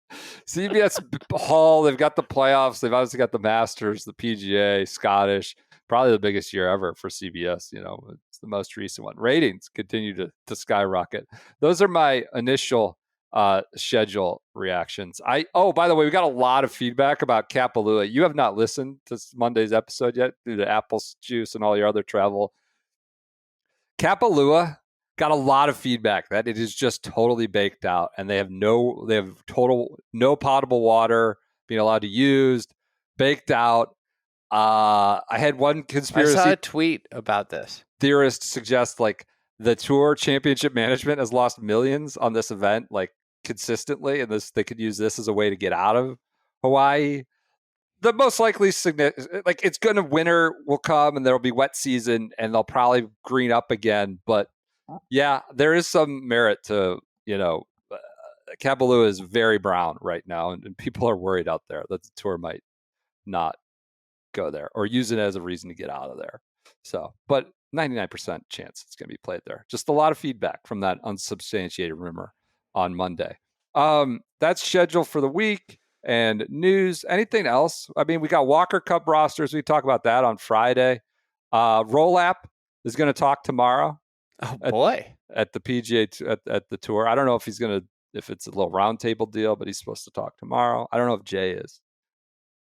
CBS Hall, they've got the playoffs. They've obviously got the Masters, the PGA, Scottish. Probably the biggest year ever for CBS. It's the most recent one. Ratings continue to skyrocket. Those are my initial schedule reactions. By the way, we got a lot of feedback about Kapalua. You have not listened to Monday's episode yet due to Apple Juice and all your other travel. Kapalua got a lot of feedback that it is just totally baked out, and they have no potable water being allowed to use, baked out. I had one conspiracy. I saw a tweet about this. Theorist suggests like the Tour Championship management has lost millions on this event, like consistently, and they could use this as a way to get out of Hawaii. The most likely, it's going to winter will come and there'll be wet season and they'll probably green up again. But yeah, there is some merit to, Kapalua is very brown right now and people are worried out there that the Tour might not go there or use it as a reason to get out of there. So, but 99% chance it's going to be played there. Just a lot of feedback from that unsubstantiated rumor on Monday. That's scheduled for the week. And news, anything else? I mean, we got Walker Cup rosters. We talk about that on Friday. Roll-App is going to talk tomorrow. Oh boy! At the PGA at the Tour. I don't know if it's a little roundtable deal, but he's supposed to talk tomorrow. I don't know if Jay is.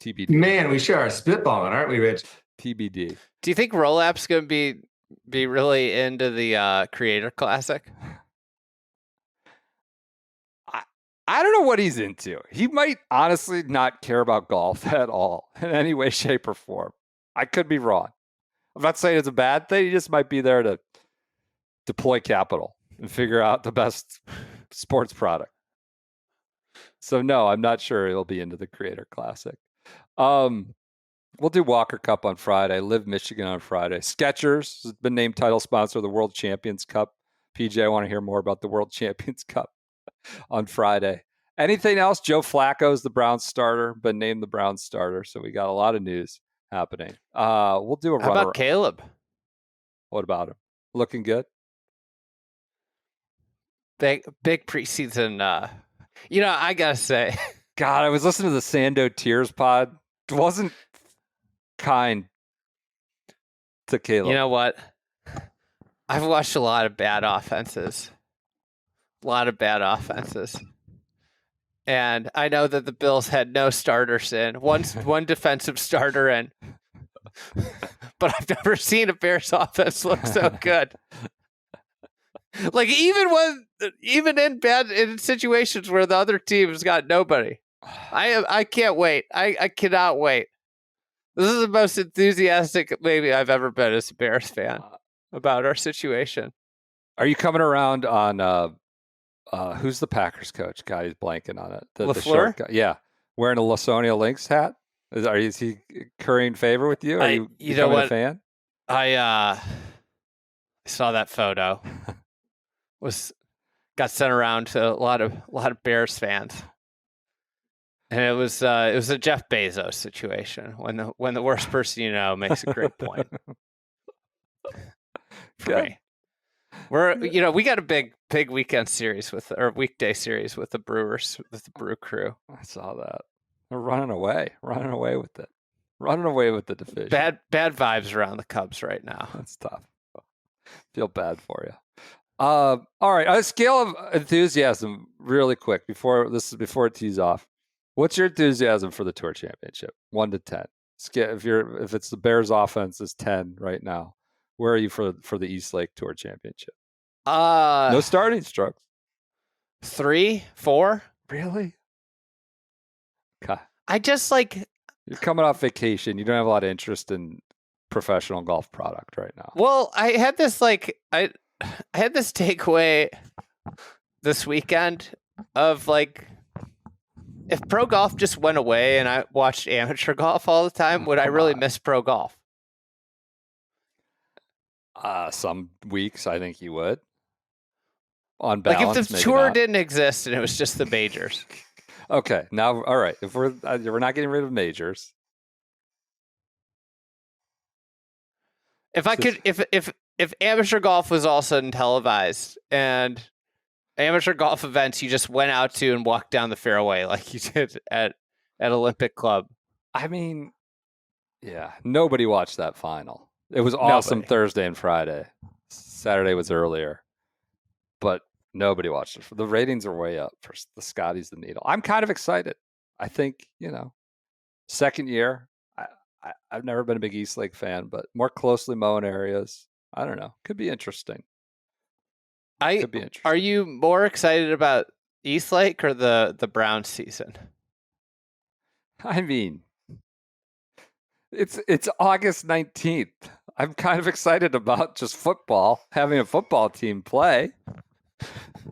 TBD. Man, we sure are spitballing, aren't we, Rich? TBD. Do you think Roll-App's going to be really into the Creator Classic? I don't know what he's into. He might honestly not care about golf at all in any way, shape, or form. I could be wrong. I'm not saying it's a bad thing. He just might be there to deploy capital and figure out the best sports product. So no, I'm not sure he'll be into the Creator Classic. We'll do Walker Cup on Friday. Live Michigan on Friday. Skechers has been named title sponsor of the World Champions Cup. PJ, I want to hear more about the World Champions Cup on Friday. Anything else? Joe Flacco is the Browns starter, been named the Browns starter. So we got a lot of news happening. We'll do a How about Caleb? What about him? Looking good? Big preseason. I gotta say, God, I was listening to the Sando Tears pod. It wasn't kind to Caleb. You know what? I've watched a lot of bad offenses. And I know that the Bills had no starters in. One defensive starter in. But I've never seen a Bears offense look so good. Like even in situations where the other team's got nobody. I can't wait. I cannot wait. This is the most enthusiastic maybe I've ever been as a Bears fan about our situation. Are you coming around on who's the Packers coach? God, he's blanking on it. The short guy. Yeah. Wearing a Lasonia Lynx hat? Is he currying favor with you? Are you becoming a fan? I saw that photo. Got sent around to a lot of Bears fans. And it was a Jeff Bezos situation when the worst person you know makes a great point. Good. We got a big weekend series weekday series with the Brewers, with the Brew Crew. I saw that. They're running away with it. Running away with the division. Bad vibes around the Cubs right now. That's tough. Feel bad for you. All right. On a scale of enthusiasm, really quick, before it tees off. What's your enthusiasm for the Tour Championship? 1 to 10. If it's the Bears offense is 10 right now, where are you for the East Lake Tour Championship? No starting strokes. 3, 4. Really? Okay. I just you're coming off vacation. You don't have a lot of interest in professional golf product right now. Well, I had this I had this takeaway this weekend of like, if pro golf just went away and I watched amateur golf all the time, would I really miss pro golf? Some weeks I think you would. On balance, like if the maybe tour not. didn't exist and it was just the majors. Okay, now all right. If we're not getting rid of majors. If I could, if amateur golf was all of a sudden televised and amateur golf events you just went out to and walked down the fairway like you did at Olympic Club. I mean, yeah, nobody watched that final. It was awesome Thursday and Friday. Saturday was earlier, but nobody watched it. The ratings are way up for the Scotties, the Needle. I'm kind of excited. I think, second year. I've never been a big East Lake fan, but more closely mown areas. I don't know. Could be interesting. Are you more excited about East Lake or the Browns season? I mean, it's August 19th. I'm kind of excited about just football, having a football team play.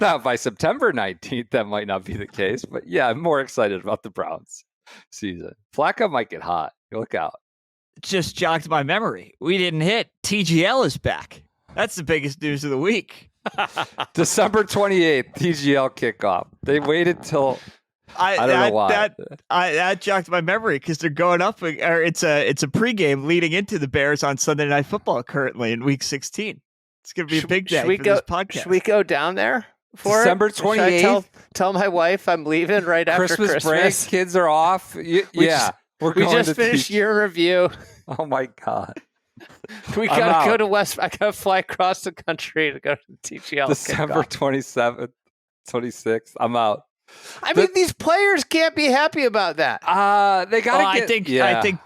Now, by September 19th, that might not be the case, but yeah, I'm more excited about the Browns season. Flacco might get hot. Look out. Just jogged my memory. We didn't hit. TGL is back. That's the biggest news of the week. December 28th, TGL kickoff. They waited till I don't know why. That jogged my memory because they're going up. Or it's a pregame leading into the Bears on Sunday Night Football currently in Week 16. It's going to be a big day for this podcast. Should we go down there for December 28th? Tell my wife I'm leaving right after Christmas. Break. Kids are off. We just finished year review. Oh my God. We gotta go to West. I gotta fly across the country to go to the TGL. December 27th, 26th. I'm out. I mean, these players can't be happy about that. They gotta get. I think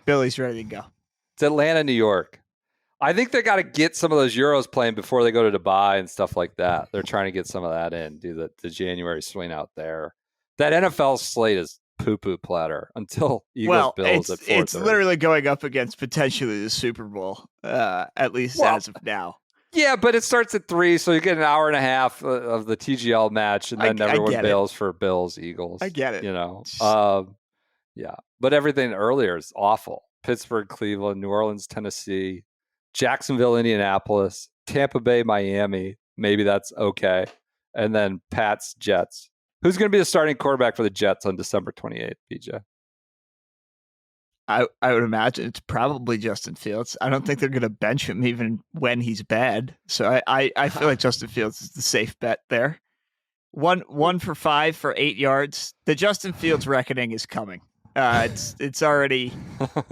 Billy's ready to go. It's Atlanta, New York. I think they got to get some of those Euros playing before they go to Dubai and stuff like that. They're trying to get some of that in. Do the January swing out there. That NFL slate is poo-poo platter until Eagles Bills at 4:30. It's literally going up against potentially the Super Bowl, at least as of now. Yeah, but it starts at 3, so you get an hour and a half of the TGL match, and then everyone bails for Bills, Eagles. I get it. Yeah, but everything earlier is awful. Pittsburgh, Cleveland, New Orleans, Tennessee, Jacksonville, Indianapolis, Tampa Bay, Miami. Maybe that's okay. And then Pats, Jets. Who's going to be the starting quarterback for the Jets on December 28th, PJ? I would imagine it's probably Justin Fields. I don't think they're going to bench him even when he's bad. So I feel like Justin Fields is the safe bet there. 1 for 5 for 8 yards. The Justin Fields reckoning is coming. It's already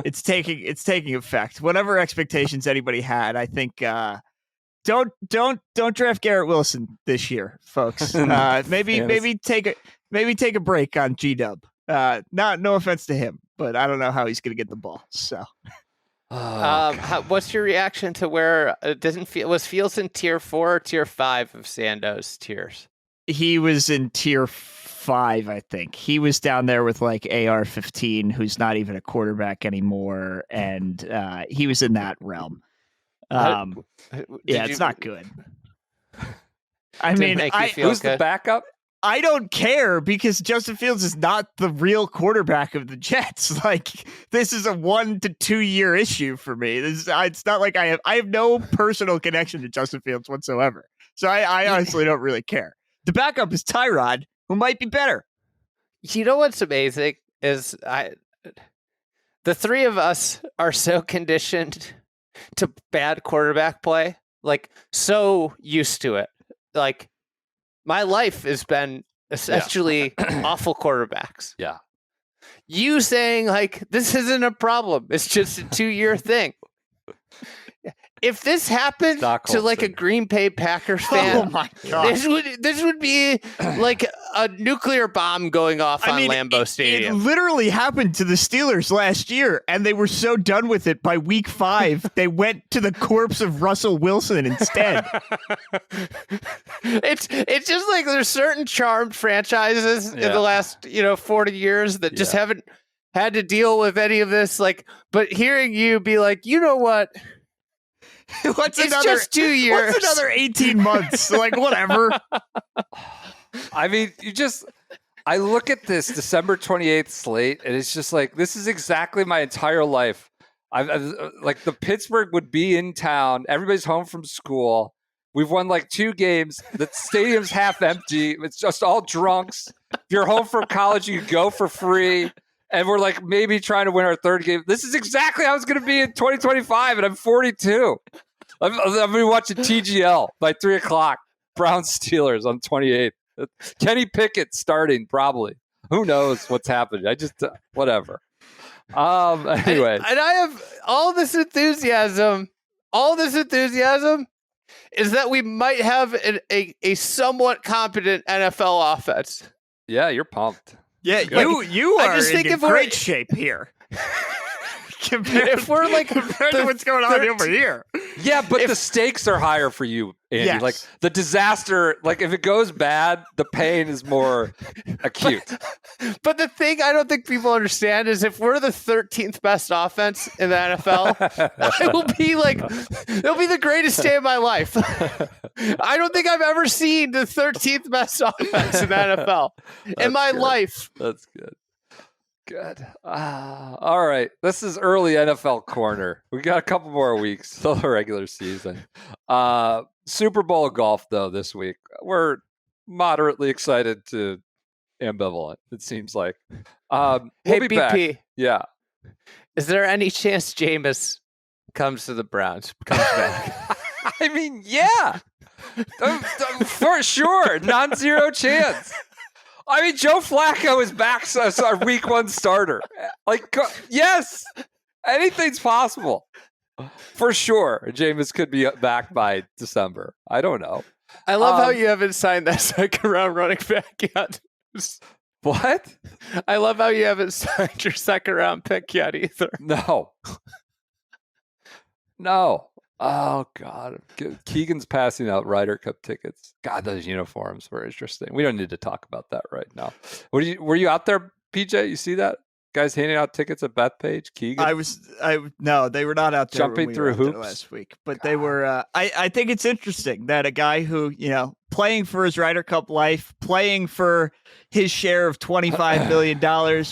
it's taking effect. Whatever expectations anybody had, I think don't draft Garrett Wilson this year, folks. Maybe take a break on G-Dub. No offense to him, but I don't know how he's going to get the ball. So, what's your reaction to where was Fields in tier 4 or tier 5 of Sando's tiers? He was in tier 5, I think. He was down there with like AR-15, who's not even a quarterback anymore, and he was in that realm. It's not good. I mean, who's the backup? I don't care because Justin Fields is not the real quarterback of the Jets. Like, this is a 1 to 2 year issue for me. It's not like I have no personal connection to Justin Fields whatsoever. So I honestly don't really care. The backup is Tyrod, who might be better. You know what's amazing is the three of us are so conditioned to bad quarterback play, like so used to it. Like, my life has been essentially awful quarterbacks. Yeah. You saying like this isn't a problem, it's just a 2-year thing. If this happened to like a Green Bay Packers fan, oh my God. this would be like a nuclear bomb going off on Lambeau Stadium. It literally happened to the Steelers last year, and they were so done with it by week 5, they went to the corpse of Russell Wilson instead. It's just like there's certain charmed franchises in the last 40 years that just haven't had to deal with any of this. Like, but hearing you be like, you know what? It's just 2 years. What's another 18 months? Like, whatever. I mean, I look at this December 28th slate, and it's just like, this is exactly my entire life. I've like, the Pittsburgh would be in town. Everybody's home from school. We've won like 2 games. The stadium's half empty. It's just all drunks. If you're home from college, you go for free. And we're like maybe trying to win our 3rd game. This is exactly how it's going to be in 2025, and I'm 42. I'm going to be watching TGL by 3 o'clock. Browns Steelers on 28th. Kenny Pickett starting probably. Who knows what's happening? I just whatever. Anyway, and I have all this enthusiasm. All this enthusiasm is that we might have a somewhat competent NFL offense. Yeah, you're pumped. Yeah, you are in great shape here. Compared to what's going on over here. Yeah, but the stakes are higher for you, Andy. Yes. Like the disaster, like if it goes bad, the pain is more acute. But the thing I don't think people understand is if we're the 13th best offense in the NFL, it will be like, it'll be the greatest day of my life. I don't think I've ever seen the 13th best offense in the NFL in my life. That's good. Good. All right. This is early NFL corner. We got a couple more weeks till the regular season. Super Bowl golf, though, this week. We're moderately excited to ambivalent, it seems like. We'll Hey, be BP. back. Yeah. Is there any chance Jameis comes to the Browns, comes back? I mean, yeah. For sure. Non-zero chance. I mean, Joe Flacco is back as our week 1 starter. Like, yes, anything's possible. For sure. Jameis could be back by December. I don't know. I love how you haven't signed that 2nd round running back yet. What? I love how you haven't signed your 2nd round pick yet either. No. No. Oh, God. Keegan's passing out Ryder Cup tickets. God, those uniforms were interesting. We don't need to talk about that right now. Were you out there, PJ? You see that? Guys handing out tickets at Bethpage? Keegan? No, they were not out there jumping when we through were out there hoops last week. But they were, I think it's interesting that a guy who, playing for his Ryder Cup life, playing for his share of $25 million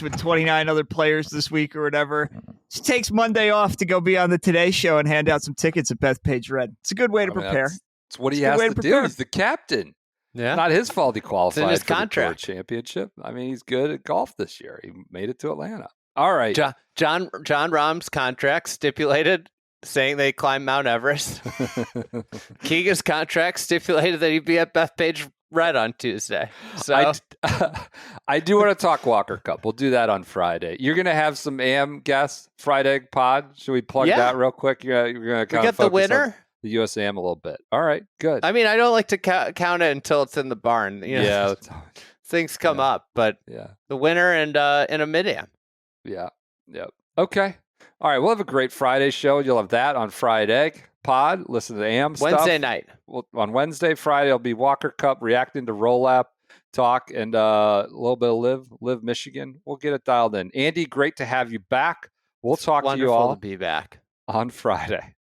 with 29 other players this week or whatever, just takes Monday off to go be on the Today Show and hand out some tickets at Bethpage Red. It's a good way to prepare. It's what he has to do. He's the captain. Yeah. Not his fault he qualified his for the contract. Tour Championship. I mean, he's good at golf this year. He made it to Atlanta. All right. John Rahm's contract stipulated saying they climb Mount Everest. Keegan's contract stipulated that he'd be at Bethpage Red on Tuesday. So I do want to talk Walker Cup. We'll do that on Friday. You're going to have some AM guests, Fried Egg Pod. Should we plug that real quick? You're going to we got the winner. The USAM a little bit. All right, good. I mean, I don't like to count it until it's in the barn. Yeah. Things come up, but the winner and in a mid-am. Yeah. Yep. Okay. All right. We'll have a great Friday show. You'll have that on Fried Egg Pod. Listen to the AM stuff. Wednesday night. On Wednesday, Friday, it'll be Walker Cup reacting to roll-up talk and a little bit of Live Michigan. We'll get it dialed in. Andy, great to have you back. We'll talk to you all. Wonderful to be back on Friday.